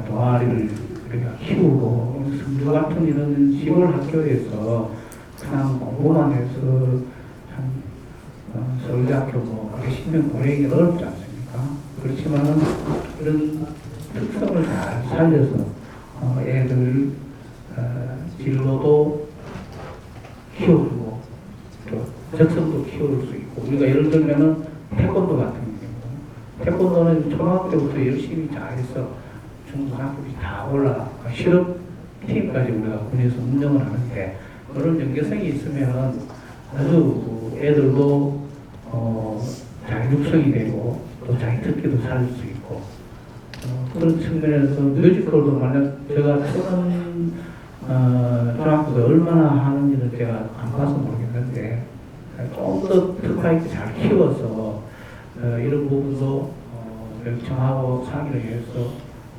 동아리를 우리가 키우고 성주 같은 이런 시골 학교에서 그냥 공부만 해서 참 서울대학교 뭐 몇십 명 보내기 어렵지 않습니까? 그렇지만은 그런 특성을 잘 살려서 애들 진로도 키워주고 또 적성도 키울 수 있고 우리가 예를 들면은 태권도 같은 경우 태권도는 초등학교 때부터 열심히 잘해서 중고등학교까지 다 올라가 실업팀까지 우리가 군에서 운영을 하는데 그런 연계성이 있으면 아주 애들도 자기 육성이 되고 또 자기 특기도 살릴 수 있고 그런 측면에서 뮤지컬도 만약 제가 처음 중학교가 얼마나 하는지는 제가 안 봐서 모르겠는데 좀 더 특화 있게 잘 키워서 이런 부분도 교육청하고 상의를 해서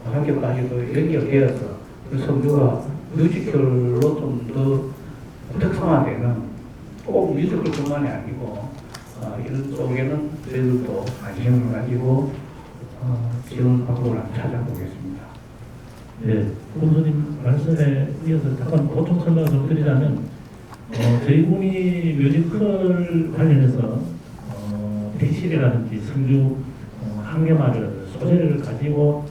학교까지도 연결되어서 그 성주가 뮤지컬로 좀 더 특성화되는 꼭 뮤지컬뿐만이 아니고 이런 쪽에는 저희들도 관심을 가지고 지원 방법을 한번 찾아보겠습니다. 네, 본선님 말씀에 이어서 잠깐 보충 설명을 좀 드리자면 저희 꿈이 뮤지컬 관련해서 대실이라든지 성주 한계마를 소재를 가지고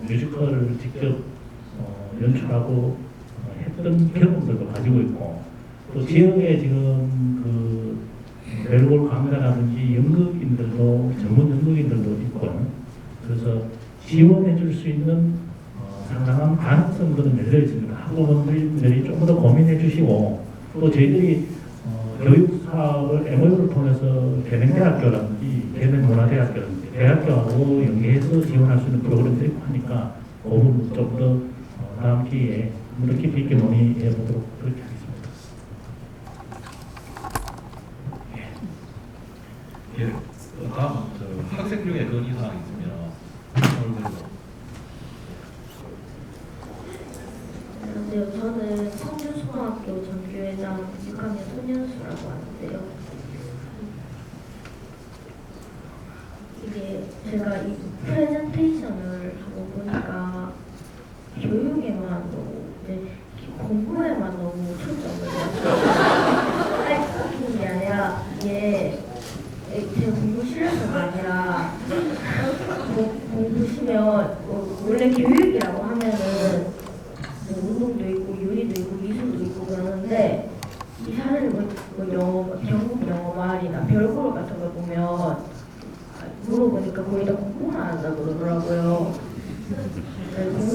뮤지컬을 직접 연출하고 했던 경험들도 가지고 있고 또 지역에 지금 그 벨골 강사라든지 연극인들도 전문 연극인들도 있고 그래서 지원해 줄 수 있는 상당한 가능성들은 열려 있습니다. 학부모님들이 조금 더 고민해 주시고 또 저희들이 교육 사업을 MOU를 통해서 계명대학교라든지 계명문화대학교라든지 대학교하고 연계해서 지원할 수 있는 프로그램들이 있고 하니까 그 부분 좀 더 다음 기회에 좀 더 깊이 있게 논의해 보도록 그렇게 하겠습니다. 예. 다음 학생 중에 건의사항 있으면 안녕하세요. 저는 성주초등학교 전교회장 6학년 손현수라고 하는데요. 이게 제가 이 프레젠테이션을 하고 보니까 교육에만 너무 공부에만 너무 초점을 맞추는 게 아니라 이게 제 공부 실력은 아니라 공부시면 원래 교육이라고 하면은 운동도 있고 요리도 있고 미술도 있고 그러는데 이 사례를 경북 영어 말이나 별걸 같은 걸 보면 물어보니까 거의 다 공부만 한다 그러더라고요. 공부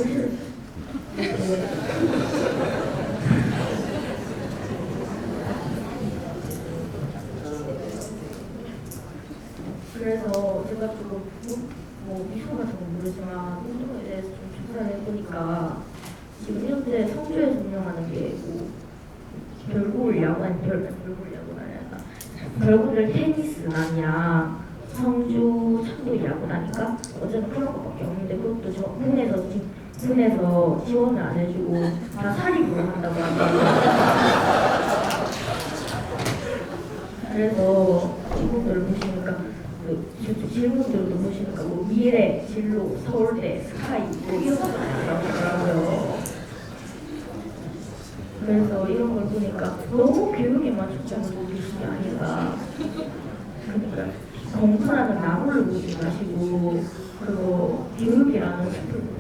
그래서 제가 조금 미술 같은 건 모르지만 운동에 대해서 좀 조사를 해보니까 지금 현재 성주에서 운영하는 게 별골 야구 아니 별골 야구는 아니라 별골들 테니스단이야 성주 천도 야구단인가 어쨌든 그런 것밖에 없는데 그것도 저 군에서 지원을 안 해주고 다 사립으로 한다고 하더라고요. 그래서 질문들을 보시니까 질문들도 보시니까 미래, 진로, 서울대, 스카이 이런 것도 나오더라고요. 그래서 이런 걸 보니까 너무 교육에만 초점을 두시는 게 아닌가. 그러니까 공부라는 나무를 보지 마시고 그리고 교육이라는 숲을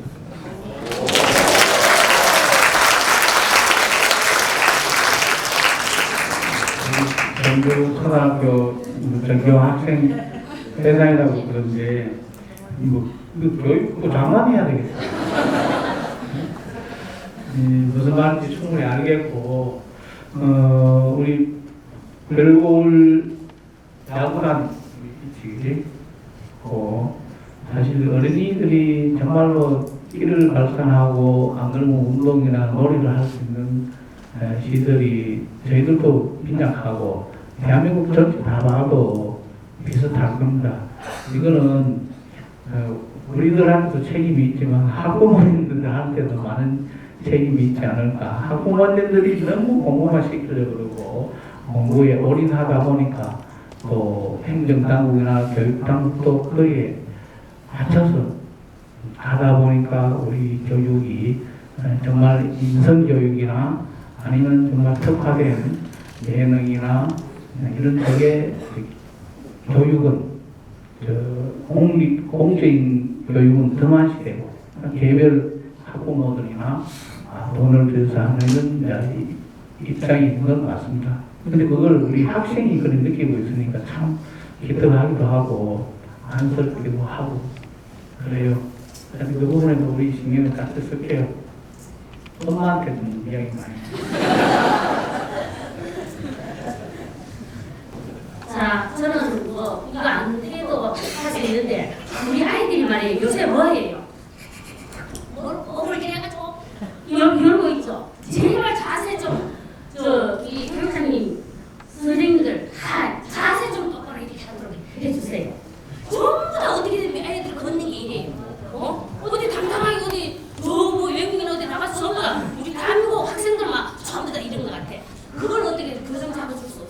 전주 초등학교 전교 학생 회장이라고 그러는데 교육도 장관해야 되겠어요. 무슨 말인지 충분히 알겠고 우리 별골 야구단 있지 사실 어린이들이 정말로 끼를 발산하고 안 그러면 운동이나 놀이를 할 수 있는 시설이 저희들도 빈약하고 대한민국 전체 다 봐도 비슷할 겁니다. 이거는 우리들한테도 책임이 있지만 학부모님들한테도 많은 책임이 있지 않을까. 학부모님들이 너무 공부만 시키려고 그러고 공부에 올인하다 보니까 또 행정당국이나 교육당국도 그에 맞춰서 하다 보니까 우리 교육이 정말 인성교육이나 아니면 정말 특화된 예능이나 이런 쪽의 교육은 공적인 교육은 더만 시되고 개별 학부모들이나 돈을 들여서 하는 이런 입장이 있는 건 맞습니다. 근데 그걸 우리 학생이 그렇게 느끼고 있으니까 참 기특하기도 하고 안쓰럽기도 하고 그래요. 그 부분에도 우리 신경을 다 쓸게요. 엄마한테는 이야기 많이 자, 저는 이거 안 해도 할 수 있는데 우리 아이들이 말이에요. 요새 뭐예요? 어물 해가지고 열고 있죠. 제발 자세 좀 이 교육사님 선생님들 다 자세 좀 똑바로 이렇게 하도록 해주세요. 전부 다 어떻게 되면 아이들 걷는 게 이래요. 어디 당당하게 어디 뭐 외국인 어디 나가서 전부 다 우리 대한민국 학생들만 전부 다 이런 것 같아. 그걸 어떻게 교정 잡아줄 수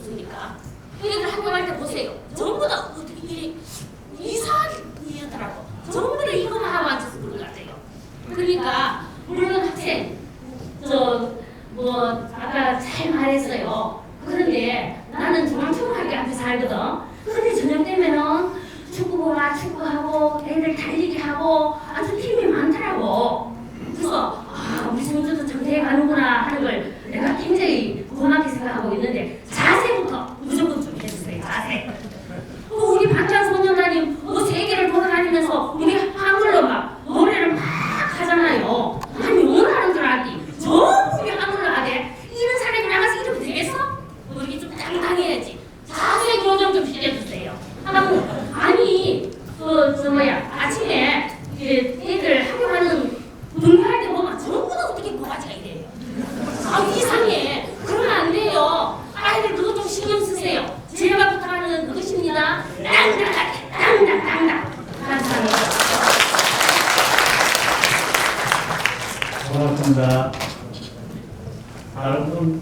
감사합니다. 다른 분,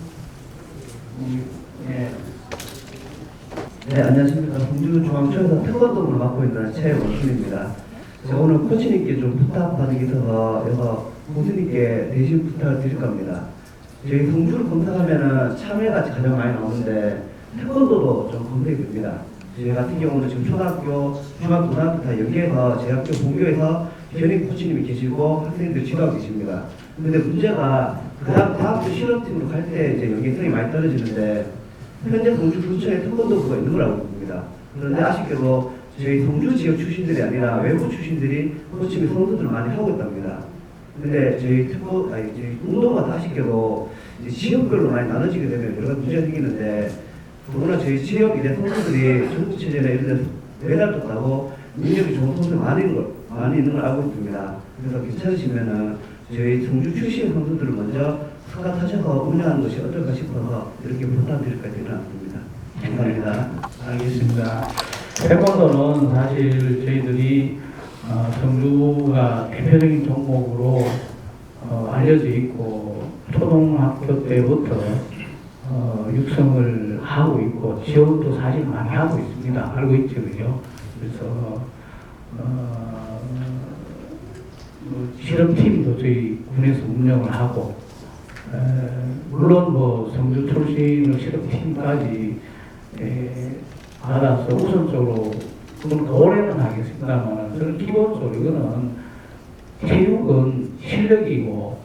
예. 네, 안녕하십니까. 성주중앙초에서 태권도부를 맡고 있는 최원순입니다. 제가 오늘 코치님께 좀 부탁받기 있어서 여기서 교수님께 대신 부탁을 드릴 겁니다. 저희 성주를 검색하면은 참외가 가장 많이 나오는데 태권도도 좀 검색이 됩니다. 저희 같은 경우는 지금 초등학교, 중학교, 고등학교 다 여기에서 제 학교 본교에서 현역 코치님이 계시고 학생들 지도하고 계십니다. 근데 문제가 다음 주 실업팀으로 갈 때 이제 연계성이 많이 떨어지는데 현재 성주 근처에 태권도부가 있는 걸 알고 있습니다. 그런데 아쉽게도 저희 성주 지역 출신들이 아니라 외부 출신들이 코치님 선수들을 많이 하고 있답니다. 근데 저희 운동가 아쉽게도 이제 지역별로 많이 나눠지게 되면 여러 가지 문제가 생기는데 더구나 저희 지역 이제 선수들이 전국체제나 이런 데서 메달도 따고 능력이 좋은 선수들이 많이 있는 걸 알고 있습니다. 그래서 괜찮으시면은 저희 성주 출신 선수들을 먼저 스카타셔서 운영하는 것이 어떨까 싶어서 이렇게 부탁드릴까지 일어났습니다. 감사합니다. 알겠습니다. 태권도는 사실 저희들이 성주가 대표적인 종목으로 알려져 있고 초등학교 때부터 육성을 하고 있고 지원도 사실 많이 하고 있습니다. 알고 있죠, 그죠? 그래서 실업팀도 저희 군에서 운영을 하고 물론 뭐 성주 출신의 실업팀까지 받아서 우선적으로 좀 더 오래는 하겠습니다만 저는 기본적으로 이거는 체육은 실력이고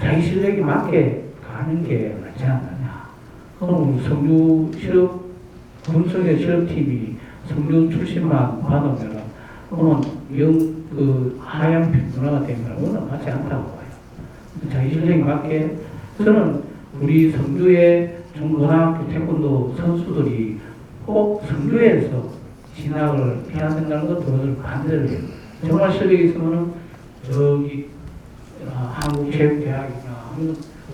자기 실력이 맞게 가는 게 맞지 않느냐. 그럼 성주 실업 군청의 실업팀이 성주 출신만 받으면 그러면 하향 평준화가 되면 그건 맞지 않다고 봐요. 자기 실력이 맞게 저는 우리 성주의 중고등학교 태권도 선수들이 꼭 성주에서 진학을 해야 된다는 것도 반대를 해요. 정말 실력이 있으면은 저기 한국체육대학이나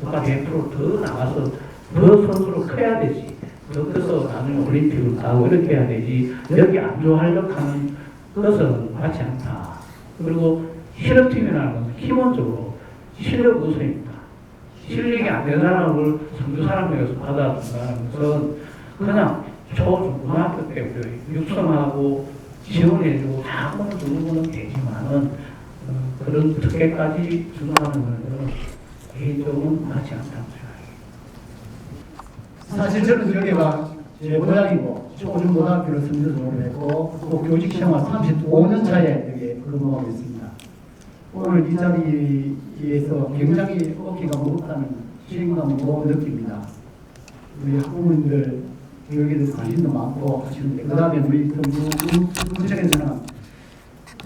국가 대표로 더 나가서 더 선수로 커야 되지. 더 커서 나중에 올림픽을 가고 이렇게 해야 되지. 여기 안 좋아하려고 하는 것은 맞지 않다. 그리고 실업팀이라는 것은 기본적으로 실력 우선입니다. 실력이 안 되는 사람을 성주 사람에게서 받아준다는 것은 그냥 초중고등학교 때부터 육성하고 지원해주고 학원을 주는 거는 되지만은 그런 특혜까지 주는 거는 개인적으로는 맞지 않다고 생각해요. 사실 저는 여기가 제 고향이고 초중고등학교를 성주 졸업을 했고 또 교직 생활 35년 차에 여기 근무하고 있습니다. 오늘 이 자리에서 굉장히 어깨가 무겁다는 책임감도 느낍니다. 우리 학부모님들 교육에 대해서 관심도 많고 하시는데 그 다음에 우리 군청에서는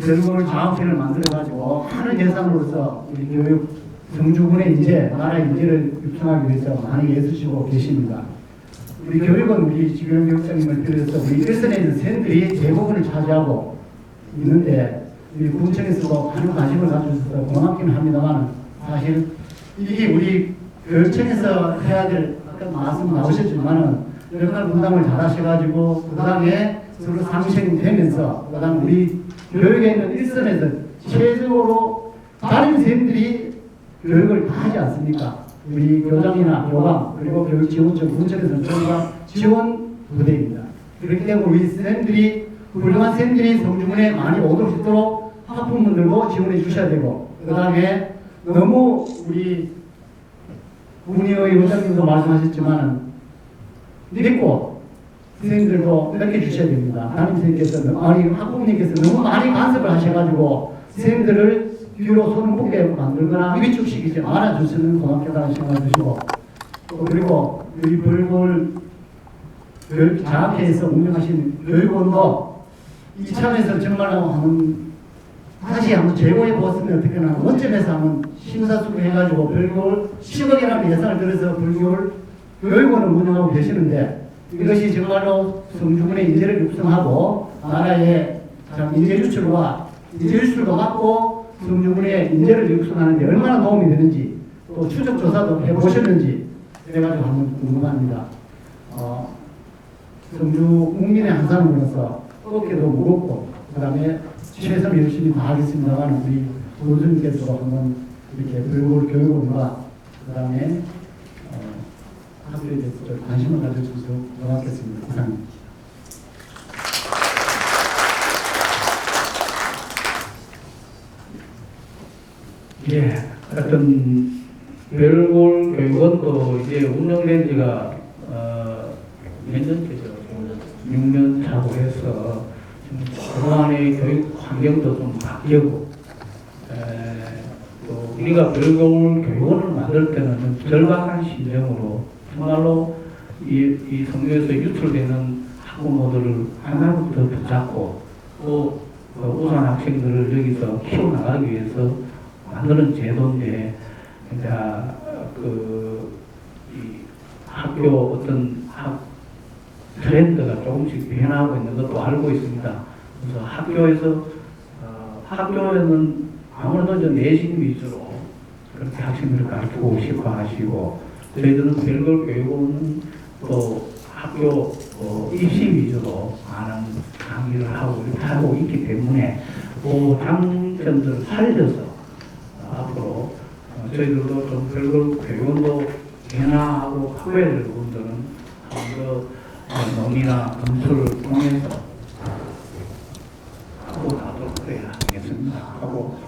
교육을 장학회를 만들어가지고 하는 예산으로서 우리 교육 성주군의 인재, 나라의 인재를 육성하기 위해서 많이 애쓰시고 계십니다. 우리 교육은 우리 지금 교육장님을 비롯해서 우리 일선에 있는 선생님들이 대부분을 차지하고 있는데 우리 군청에서도 많은 관심을 가져주셔서 고맙기는 합니다만 사실 이게 우리 교육청에서 해야 될 아까 말씀 나오셨지만은 역할 분담을 잘 하셔가지고 그 다음에 서로 상생이 되면서 그 다음 우리 교육에 있는 일선에서 최적으로 다른 선생님들이 교육을 다 하지 않습니까? 우리 교장이나 교감 그리고 교육지원청 군청에서는 저희가 지원 부대입니다. 그렇기 때문에 우리 선생님들이 훌륭한 선생님들이 성주군에 많이 오도록 수 있도록 학부모들도 지원해 주셔야 되고 그 다음에 너무 우리 국민의 원장님도 말씀하셨지만은 믿고 선생님들도 맡겨주셔야 됩니다. 담임선생님께서 아니 학부모님께서 너무 많이 간섭을 하셔가지고 선생님들을 뒤로 손을 묶게 만들거나 위축시키지 말아주시는 고맙겠다는 생각을 드시고 또 그리고 우리 벌골 장학회에서 운영하신 교육원도 이참에서 정말로 다시 한번 제고해 보았으면 어떻게나 원점에서 한번 심사숙고해가지고 벌골 10억이라는 예산을 들여서 벌골 교육원을 운영하고 계시는데 이것이 정말로 성주군의 인재를 육성하고 나라의 인재 유출도 받고 성주군의 인재를 육성하는 데 얼마나 도움이 되는지 또 추적 조사도 해보셨는지 그래가지고 한번 궁금합니다. 성주 국민의 한 사람으로서 어깨도 무겁고 그 다음에 최선을 열심히 다하겠습니다만 우리 교수님께서도 한번 이렇게 별골 교육원과 그다음에 학교에 대해서 좀 관심을 가져주시도록 노력하겠습니다. 이상입니다. 예, 하여튼 별골 교육원도 이제 운영된 지가 몇 년째죠? 6년 차고 해서 그동안의 교육 환경도 좀 바뀌고 또 우리가 별골 교육원을 만들 때는 좀 절박한 심정으로 정말로 이 성교에서 유출되는 학부모들을 하나부터 붙잡고 또 우수한 학생들을 여기서 키워나가기 위해서 만드는 제도인데 이제 이 학교 어떤 트렌드가 조금씩 변화하고 있는 것도 알고 있습니다. 그래서 학교에는 아무래도 이제 내신 위주로 그렇게 학생들을 가르치고 싶어 하시고 저희들은 별걸 교육은 또 학교 입시 위주로 많은 강의를 하고 있기 때문에 그 장점들을 살려서 앞으로 저희들도 좀 별걸 교육원도 변화하고 확보해야 될 부분들은 한번 더 논의나 검토를 통해서 하고 나도록 그래야 하겠습니다. 하고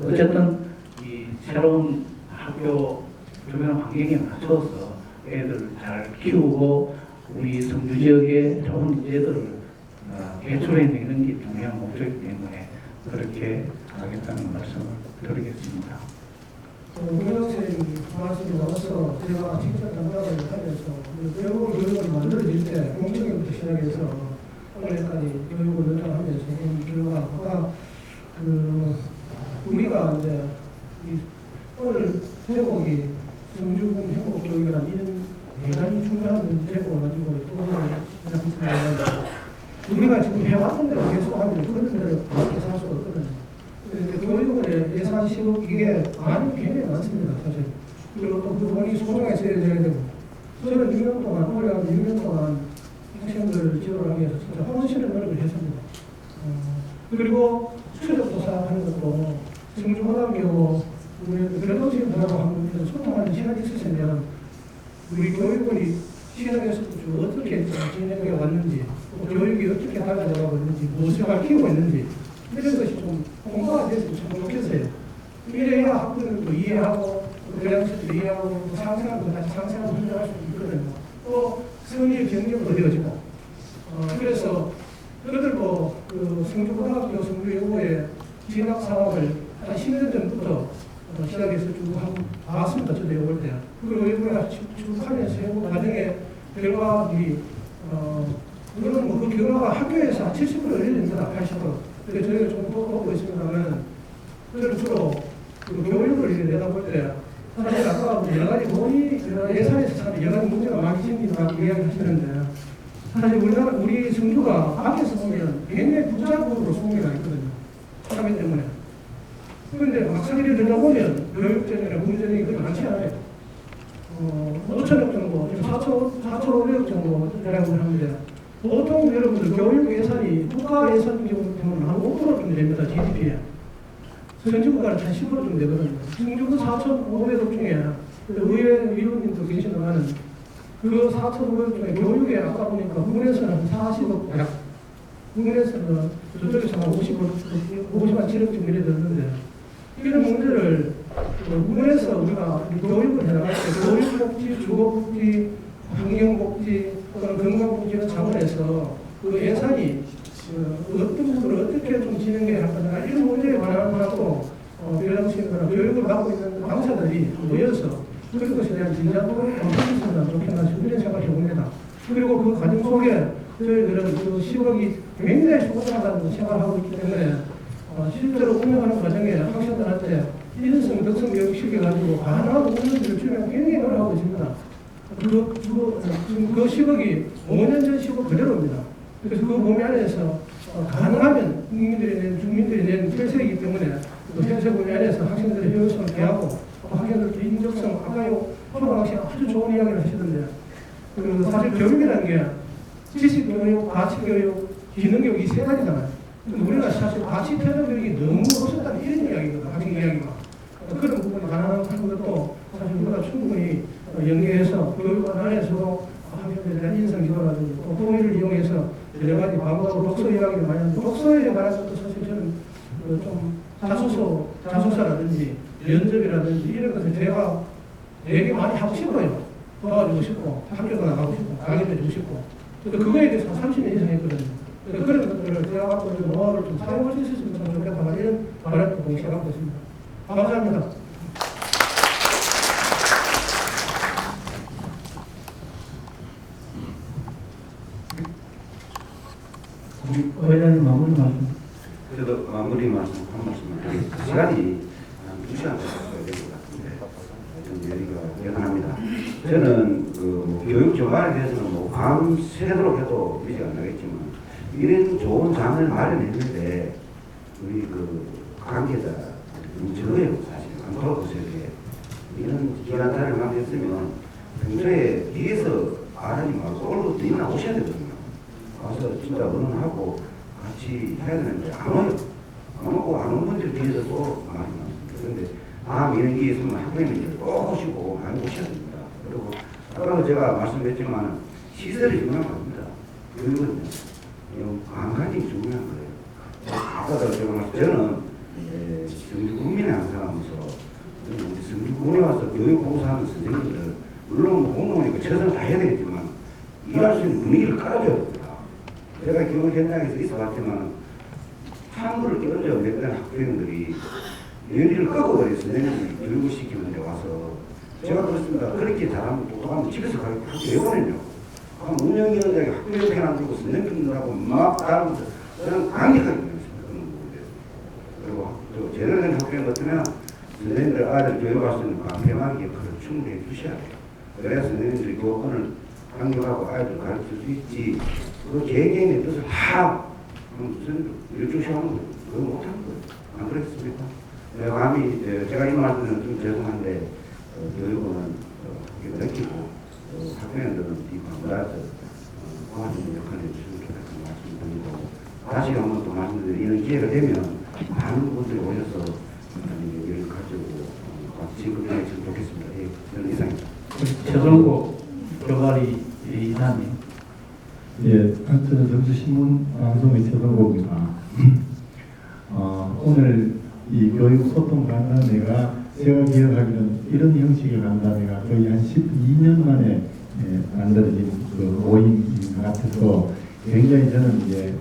어쨌든 이 새로운 학교 주변 환경에 맞춰서 애들 잘 키우고 우리 성주 지역에 좋은 인재들을 배출해내는 게 중요한 목적이기 때문에 그렇게 하겠다는 말씀을 드리겠습니다. 우리 학생이 말씀이 나와서 제가 직접 담당을 하면서 별골 교육을 만들어질 때 공적인부터 시작해서 오늘까지 교육을 연장하면서 본 결과가 우리가 이제 오늘 제목이 성주군 행복교육이라는 이런 대단히 중요한 제목을 가지고 또 우리가 지금 해왔던 대로 계속하면 그런 대로 그렇게 살 수가 없거든요. 교육원의 예산 10억 이게 많이 굉장히 많습니다, 사실. 그리고 또 그 돈이 소중하게 써야 되고. 저는 6년 동안, 올해 한 6년 동안 학생들을 지도를 하기 위해서 진짜 헌신의 노력을 했습니다. 그리고 추적조사 하는 것도 성주고등학교 그래도 지금 저하고 한번 소통하는 시간이 있으시면 우리 교육원이 시장에서도 어떻게 진행해 왔는지, 또 교육이 어떻게 달라져가고 있는지, 무엇을 밝히고 있는지 이런 것이 좀 공부가 돼서 참 좋겠어요. 이래야 학부모들도 이해하고 교양실도 이해하고 상생하고 다시 상생하고 훈련할 수 있거든요. 또 성의의 경력도 되어지고 그래서 그들도 성주고등학교 성주여고의 진학 사업을 한 10년 전부터 시작해서 쭉 한번 봤습니다. 저도 해볼 때. 그리고 여기가 쭉 하면서 해본 과정에 결과들이 그런 그 결과가 학교에서 한 70% 열립니다. 80%. 그래서 저희가 좀 보고 있습니다만 저는 주로 교육을 내다볼 때 사실 아까 여러 가지 돈이 예산에서 사실 여러 가지 문제가 많이 생긴다고 이야기하시는데 사실 우리 성주가 밖에서 보면 굉장히 부자국으로 소문이 나 있거든요. 사람 때문에. 그런데 막상 일을 들다 보면 교육적이나 문제적인 게 많지 않아요. 5천억 정도, 지금 4,500억 정도 되라고 하는데 보통 여러분들 교육 예산이 국가 예산 경우는 한 5% 정도 됩니다. GDP에. 선진국가는 한 10% 정도 되거든요. 성주구 4,500억 중에 의회 위원님도 계시지만 그 4,500억 중에 교육에 아까 보니까 국내에서는 한 40억 약, 국내에서는 저쪽에서 한 50만 7억 정도 이래 되는데 이런 문제를 국내에서 우리가 교육을 해나갈 때 교육복지, 주거복지, 환경복지, 또는 건강복지라는 차원에서 그 예산이 어떤 부분을 어떻게 좀 진행해야 할 거냐 이런 문제에 관한하고 교장선생님이나 교육을 받고 있는 강사들이 모여서 그런 것에 대한 진지함으로 검토했으면 좋겠나 이런 생각을 해봅니다. 그리고 그 과정 속에 저희들은 그 10억이 굉장히 소중하다는 생각을 하고 있기 때문에 실제로 운영하는 과정에 학생들한테 인성, 덕성 교육 시켜가지고 가능한 운영들을 주면 굉장히 노력하고 있습니다. 지금 그 10억이 5년 전 10억 그대로입니다. 그래서 그 범위 안에서 가능하면 주민들이 낸 폐쇄이기 때문에 그 폐쇄 범위 안에서 학생들의 효율성을 대하고 학생들도 인적성, 아까요 초등학생 아주 좋은 이야기를 하시던데 사실 교육이라는 게 지식교육, 가치교육, 기능교육 이 세 가지잖아요. 근데 우리가 사실 가치 태도 교육이 너무 없었다는 이런 이야기거든, 학생 이야기가. 그런 부분이 가능한 것도 사실 우리가 충분히 연계해서 교육 안에서도 학생들에 대한 인성지도라든지 또 통일을 이용해서 여러 가지 과거하고 독서 이야기를 많이 하는데 독서에 관해서도 사실 저는 좀 자소서라든지 연접이라든지 이런 것을 제가 되게 많이 하고 싶어요. 도와주고 싶고 학교도 나가고 싶고 강의도 해주고 싶고 그거에 대해서 30년 이상 했거든요. 그런 것들을 제가 갖고 있는 노하우를 좀 사용할 수 있었으면 참 좋겠다 이런 바람도 동시에 갖고 있습니다. 감사합니다. 의장님 마무리 말씀. 그래도 마무리 말씀 한 말씀을 드리겠습니다. 시간이 한 2시간 정도 될 것 같은데 좀 여기가 대단합니다. 저는 그 교육 전반에 대해서는 뭐 밤새도록 해도 미지가 안 나겠지만 이런 좋은 장을 마련했는데 우리 그 관계자 적어요 사실 안 돌아보세요. 이런 기간차를 만들었으면 평소에 뒤에서 말하지 말고 올것도 있나 오셔야 되거든요. 와서 진짜 의논하고 같이 해야 되는데 안 와요. 안 오고 안 온 분들 뒤에서 또 많이 나왔습니다. 그런데 다음 이런 기회에 있으면 학부모님들 꼭 오시고 많이 오셔야 됩니다. 그리고 아까도 제가 말씀드렸지만 시설이 중요한 겁니다. 교육은 감각이 중요한 거예요. 아까도 제가 저는 성주군민에 한 사람으로서 우리 성주군에 와서 교육봉사하는 선생님들 물론 공무원이니까 최선을 다해야 되겠지만 일할 수 있는 분위기를 깔아줘야 됩니다. 제가 교육 현장에서 있어봤지만 창문을 깨어져 몇 달 학부형들이 연리를 꺾어버려요. 선생님이 교육을 시키는데 와서 제가 그렇습니다. 그렇게 잘하면 똑똑하면 집에서 가르쳐 왜 보내냐고. 운영위원장이 학부형 편 안 들고 선생님들하고 막 다루면서 저는 강력하게 보냈습니다. 그런 부분에 대해서. 그리고 제대로 된 학부형 같으면 선생님들 아이들 교육할 수 있는 강력한 역할을 충분히 해주셔야 돼요. 그래야 선생님들이 교권을 강력하고 아이들 가르칠 수 있지. 그 개개인의 뜻을 다 무슨 일주시하는 거예요. 그거 못하는 거예요. 안 그랬습니까? 감히 제가 이 말씀은 좀 죄송한데 교육은 느끼고 학생들은 이 방문해서 도와주는 역할을 해주시면 좋겠다는 말씀을 드리고 다시 한 번 또 말씀드리면 이런 기회가 되면 많은 분들이 오셔서 얘기를 가지고 진급해 주시면 좋겠습니다. 예, 저는 이상입니다. 최종국 교과리 이사님. 예, 저는 정수신문 방송의 최동국입니다. 오늘 이 교육 소통 간담회가 제가 기억하기로는 이런 형식의 간담회가 거의 한 12년 만에 만들어진 그 모임인 것 같아서 굉장히 저는 이제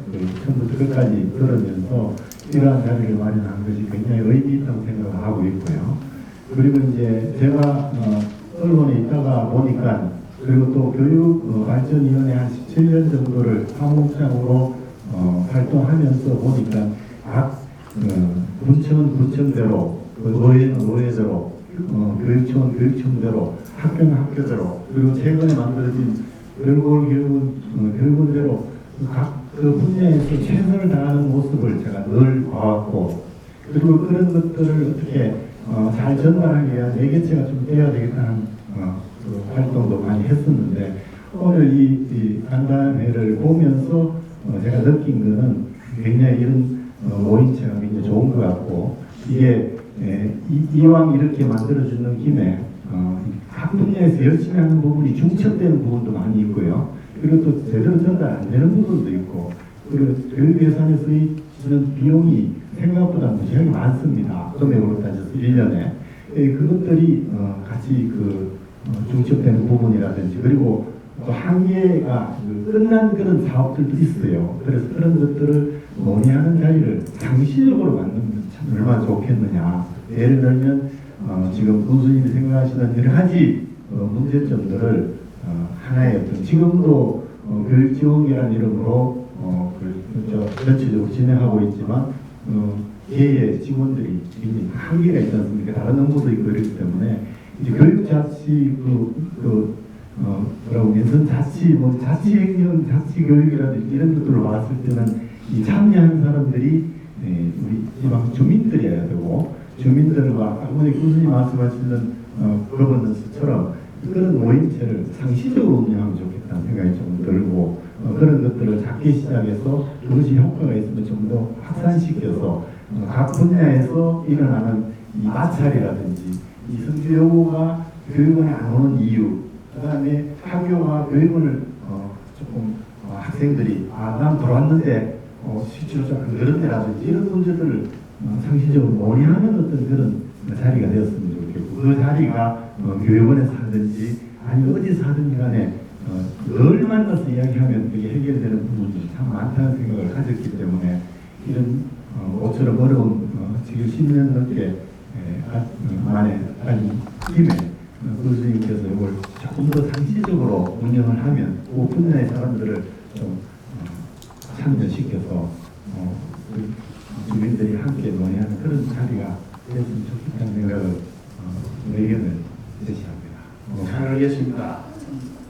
처음부터 끝까지 들으면서 이러한 자리를 마련한 것이 굉장히 의미 있다고 생각을 하고 있고요. 그리고 이제 제가 언론에 있다가 보니까 그리고 또 교육발전위원회 한 17년 정도를 사무국장으로 활동하면서 보니까 각 군청은 군청대로, 의회는 의회대로, 교육청은 교육청대로, 학교는 학교대로, 그리고 최근에 만들어진 결국은 각 그 분야에서 최선을 다하는 모습을 제가 늘 봐왔고, 그리고 그런 것들을 어떻게 잘 전달하기 위한 매개체가 좀 돼야 되겠다는 그 활동도 많이 했었는데 오늘 이 간담회를 보면서 제가 느낀 거는 굉장히 이런 모임체가 굉장히 좋은 것 같고 이게 이왕 이렇게 만들어주는 김에 각 분야에서 열심히 하는 부분이 중첩되는 부분도 많이 있고요. 그리고 또 제대로 전달 안 되는 부분도 있고 그리고 교육 예산에 쓰이는 비용이 생각보다 무지하게 많습니다. 금액으로 따져서 1년에. 그것들이 같이 중첩되는 부분이라든지 그리고 또 한계가 끝난 그런 사업들도 있어요. 그래서 그런 것들을 논의하는 자리를 상시적으로 만들면 참 얼마나 좋겠느냐. 예를 들면 지금 교수님이 생각하시는 여러 가지 문제점들을 하나의 어떤 지금도 교육지원이라는 이름으로 전체적으로 진행하고 있지만 개의 직원들이 굉장히 한계가 있지 않습니까? 다른 업무도 있고 이렇기 때문에 이제 교육자치 민선자치 자치행정 자치교육이라든지 이런 것들을 봤을 때는 이 참여하는 사람들이 우리 지방 주민들이어야 되고 주민들과 아까 교수님 말씀하시는 거버넌스처럼 그런 모임체를 상시적으로 운영하면 좋겠다는 생각이 좀 들고 그런 것들을 작게 시작해서 그것이 효과가 있으면 좀 더 확산시켜서 각 분야에서 일어나는 이 마찰이라든지 이 성취 여부가 교육원에 안 오는 이유, 그다음에 학교와 교육원을 조금 학생들이 난 돌아왔는데 실제로 좀 그런 데라든지 이런 문제들을 상시적으로 논의하는 어떤 그런 자리가 되었으면 좋겠고, 그 자리가 교육원에서 하든지 아니면 어디서 하든지 간에 늘 만나서 이야기하면 그게 해결되는 부분이 참 많다는 생각을 가졌기 때문에 이런 모처럼 어려운 지금 10년 넘게 만에 한 김에 교수님께서 이걸 조금 더 상시적으로 운영을 하면 그 분야의 사람들을 좀 참여시켜서 주민들이 함께 논의하는 그런 자리가 됐으면 좋겠다는 생각을 의견을 제시합니다. 잘 알겠습니다.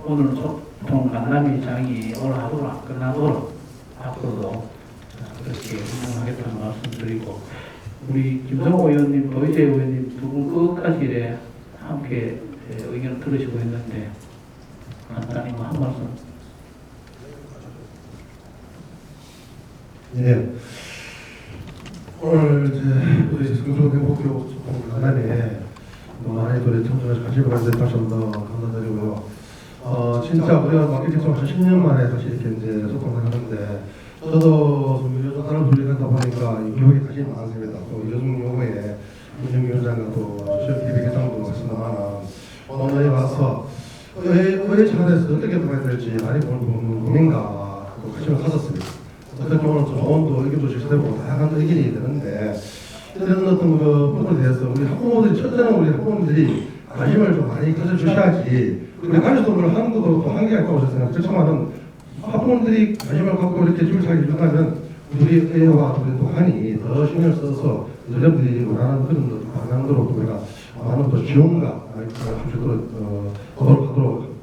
오늘 소통 간담회장이 오늘 하루로 안 끝나도록 앞으로도 그렇게 운영하겠다는 말씀드리고, 우리 김성호 의원님, 노희재 의원님 두 분 끝까지 이래 함께 의견을 들으시고 있는데 간단히 한 말씀. 네. 오늘 이제 우리 성주행복교 소통 간담회에 많은 분들이 청소에 관심을 가지고 다시 한번 감사드리고요. 진짜 우리가 마케팅 한 10년 만에 다시 이렇게 이제 소통을 하는데, 저도 요즘 사람 분리하다 보니까 이 교육에 관심이 많습니다. 또 요즘 요거에 윤정기 위원장과 또 TV 회장도 왔습니다만, 오늘 와서 의회 차원에서 어떻게 봐야 될지 많이 고민과 또 관심을 가졌습니다. 어떤 경우는 조언도 의견도 제시되고 다양한 의견이 되는데, 이런 어떤 그 부분에 대해서 우리 학부모들이, 첫째는 우리 학부모들이 관심을 좀 많이 가져주셔야지, 우리 가족들을 하는 것도 또 한계가 있다고 생각해요. 그렇지만은 학부모들이 관심을 갖고 이렇게 줄차게 해준다면 우리 의회와 우리 독한이 더 신경을 써서 여러분들이 원하는 그런 방향으로 우리가 많은 또 지원과 하도록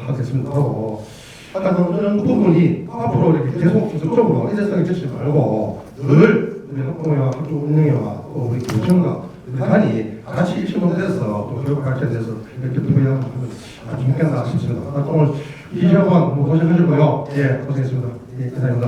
하겠습니다. 하고, 아까 그런 부분이 앞으로 이렇게 계속 지속적으로 일회성에 지지 말고 늘 우리 학부모와 학교 운영회와 또 우리 교정과 단이 같이 일심동체해서 또 교육 발전에 대해서 이렇게 도의하면 아주 좋겠나 싶습니다. 오늘 이 시간 고생하셨고요. 예, 고생했습니다. 예, 감사합니다.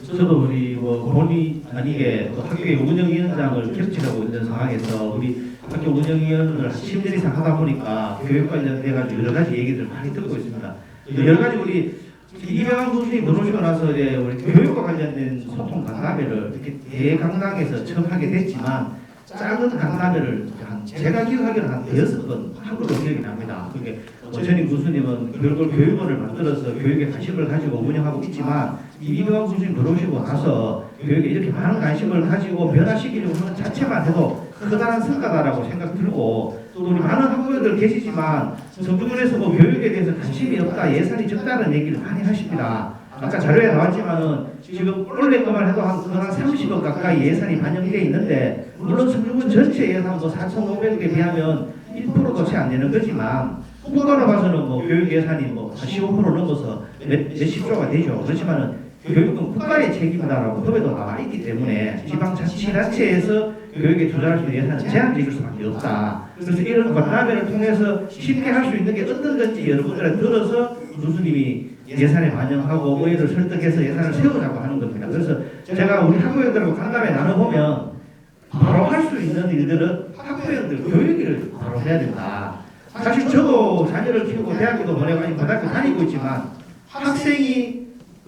저도 우리 본의 아니게 또 학교의 운영위원장을 겹치려고 있는 상황에서 우리 학교 운영위원을 10년 이상 하다 보니까 교육 관련돼 가지고 여러 가지 얘기들을 많이 듣고 있습니다. 여러 가지 우리 이병환 교수님 들어오시고 나서 이제 우리 교육과 관련된 소통 간담회를 이렇게 대강당에서 처음 하게 됐지만, 작은 간담회를 제가 기억하기로는 한 6번 한 걸로 기억이 납니다. 그게 전임 교수님은 별걸 교육원을 만들어서 교육에 관심을 가지고 운영하고 있지만, 이병환 교수님 들어오시고 나서 교육에 이렇게 많은 관심을 가지고 변화시키려고 하는 자체만 해도 커다란 성과다라고 생각 들고, 또 우리 많은 학부모들 계시지만 성주군에서 뭐 교육에 대해서 관심이 없다, 예산이 적다는 얘기를 많이 하십니다. 아까 자료에 나왔지만은 지금 올해 것만 해도 한 30억 가까이 예산이 반영되어 있는데, 물론 성주군 전체 예산도 4,500억에 비하면 1%도 채 안 되는 거지만, 국가로 봐서는 뭐 교육 예산이 뭐 15% 넘어서 몇십 조가 되죠. 그렇지만은 교육은 국가의 책임이다라고 법에도 나와 있기 때문에 지방자치단체에서 교육에 투자할 수 있는 예산은 제한적일 수밖에 없다. 그래서 이런 간담회를 통해서 쉽게 할 수 있는 게 어떤 건지 여러분들에 들어서 교수님이 예산에 반영하고 의회를 설득해서 예산을 세우자고 하는 겁니다. 그래서 제가 우리 학부형들하고 간담회 나눠보면 바로 할 수 있는 일들은 학부형들 교육을 바로 해야 된다. 사실 저도 자녀를 키우고 대학교도 보내고 아니 고등학교 다니고 있지만, 학생이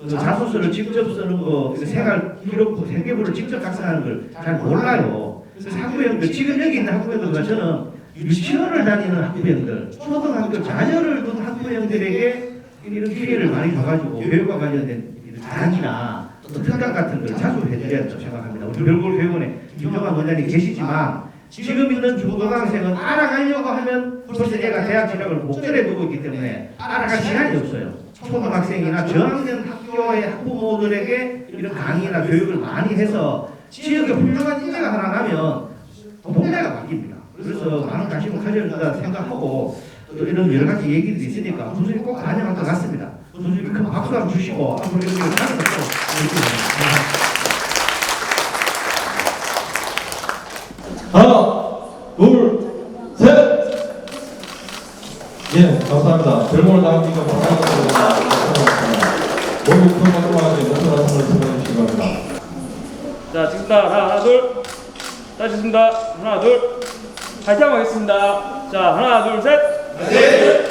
자소서를 직접 쓰는 거, 생활 기록부, 생계부를 직접 작성하는 걸 잘 몰라요. 그래서 학부형들, 지금 여기 있는 학부형들과 저는 유치원을 다니는 학부형들, 초등학교 자녀를 둔 학부형들에게 이런 기회를 많이 줘가지고 교육과 관련된 강의나 특강 같은 걸 자주 해드려야 된다고 생각합니다. 우리 별골 교육원에 김종환 원장님 계시지만, 지금 있는 중고등학생은 알아가려고 하면 벌써 얘가 대학 진학을 목전에 두고 있기 때문에 알아갈 시간이 없어요. 초등학생이나 저학년 학교의 학부모들에게 이런 강의나 교육을 많이 해서 지역에 훌륭한 인재가 하나 나면 동네가 바뀝니다. 그래서 많은 관심을 가져야 된다 생각하고, 또 이런 여러 가지 얘기들이 있으니까 교수님 꼭 반영할 것 같습니다. 교수님 큰 박수 한번 주시고 앞으로 이런 일을 하는 것도 하나, 둘, 셋. 예, 감사합니다. 별목을 나가니까 감사합니다. 모두 큰 박수와 함께 목표한 선을 보내주시기 바랍니다. 자, 찍습니다. 하나, 둘. 자, 찍습니다. 하나, 둘. 파이팅 하겠습니다. 자, 하나, 둘, 셋.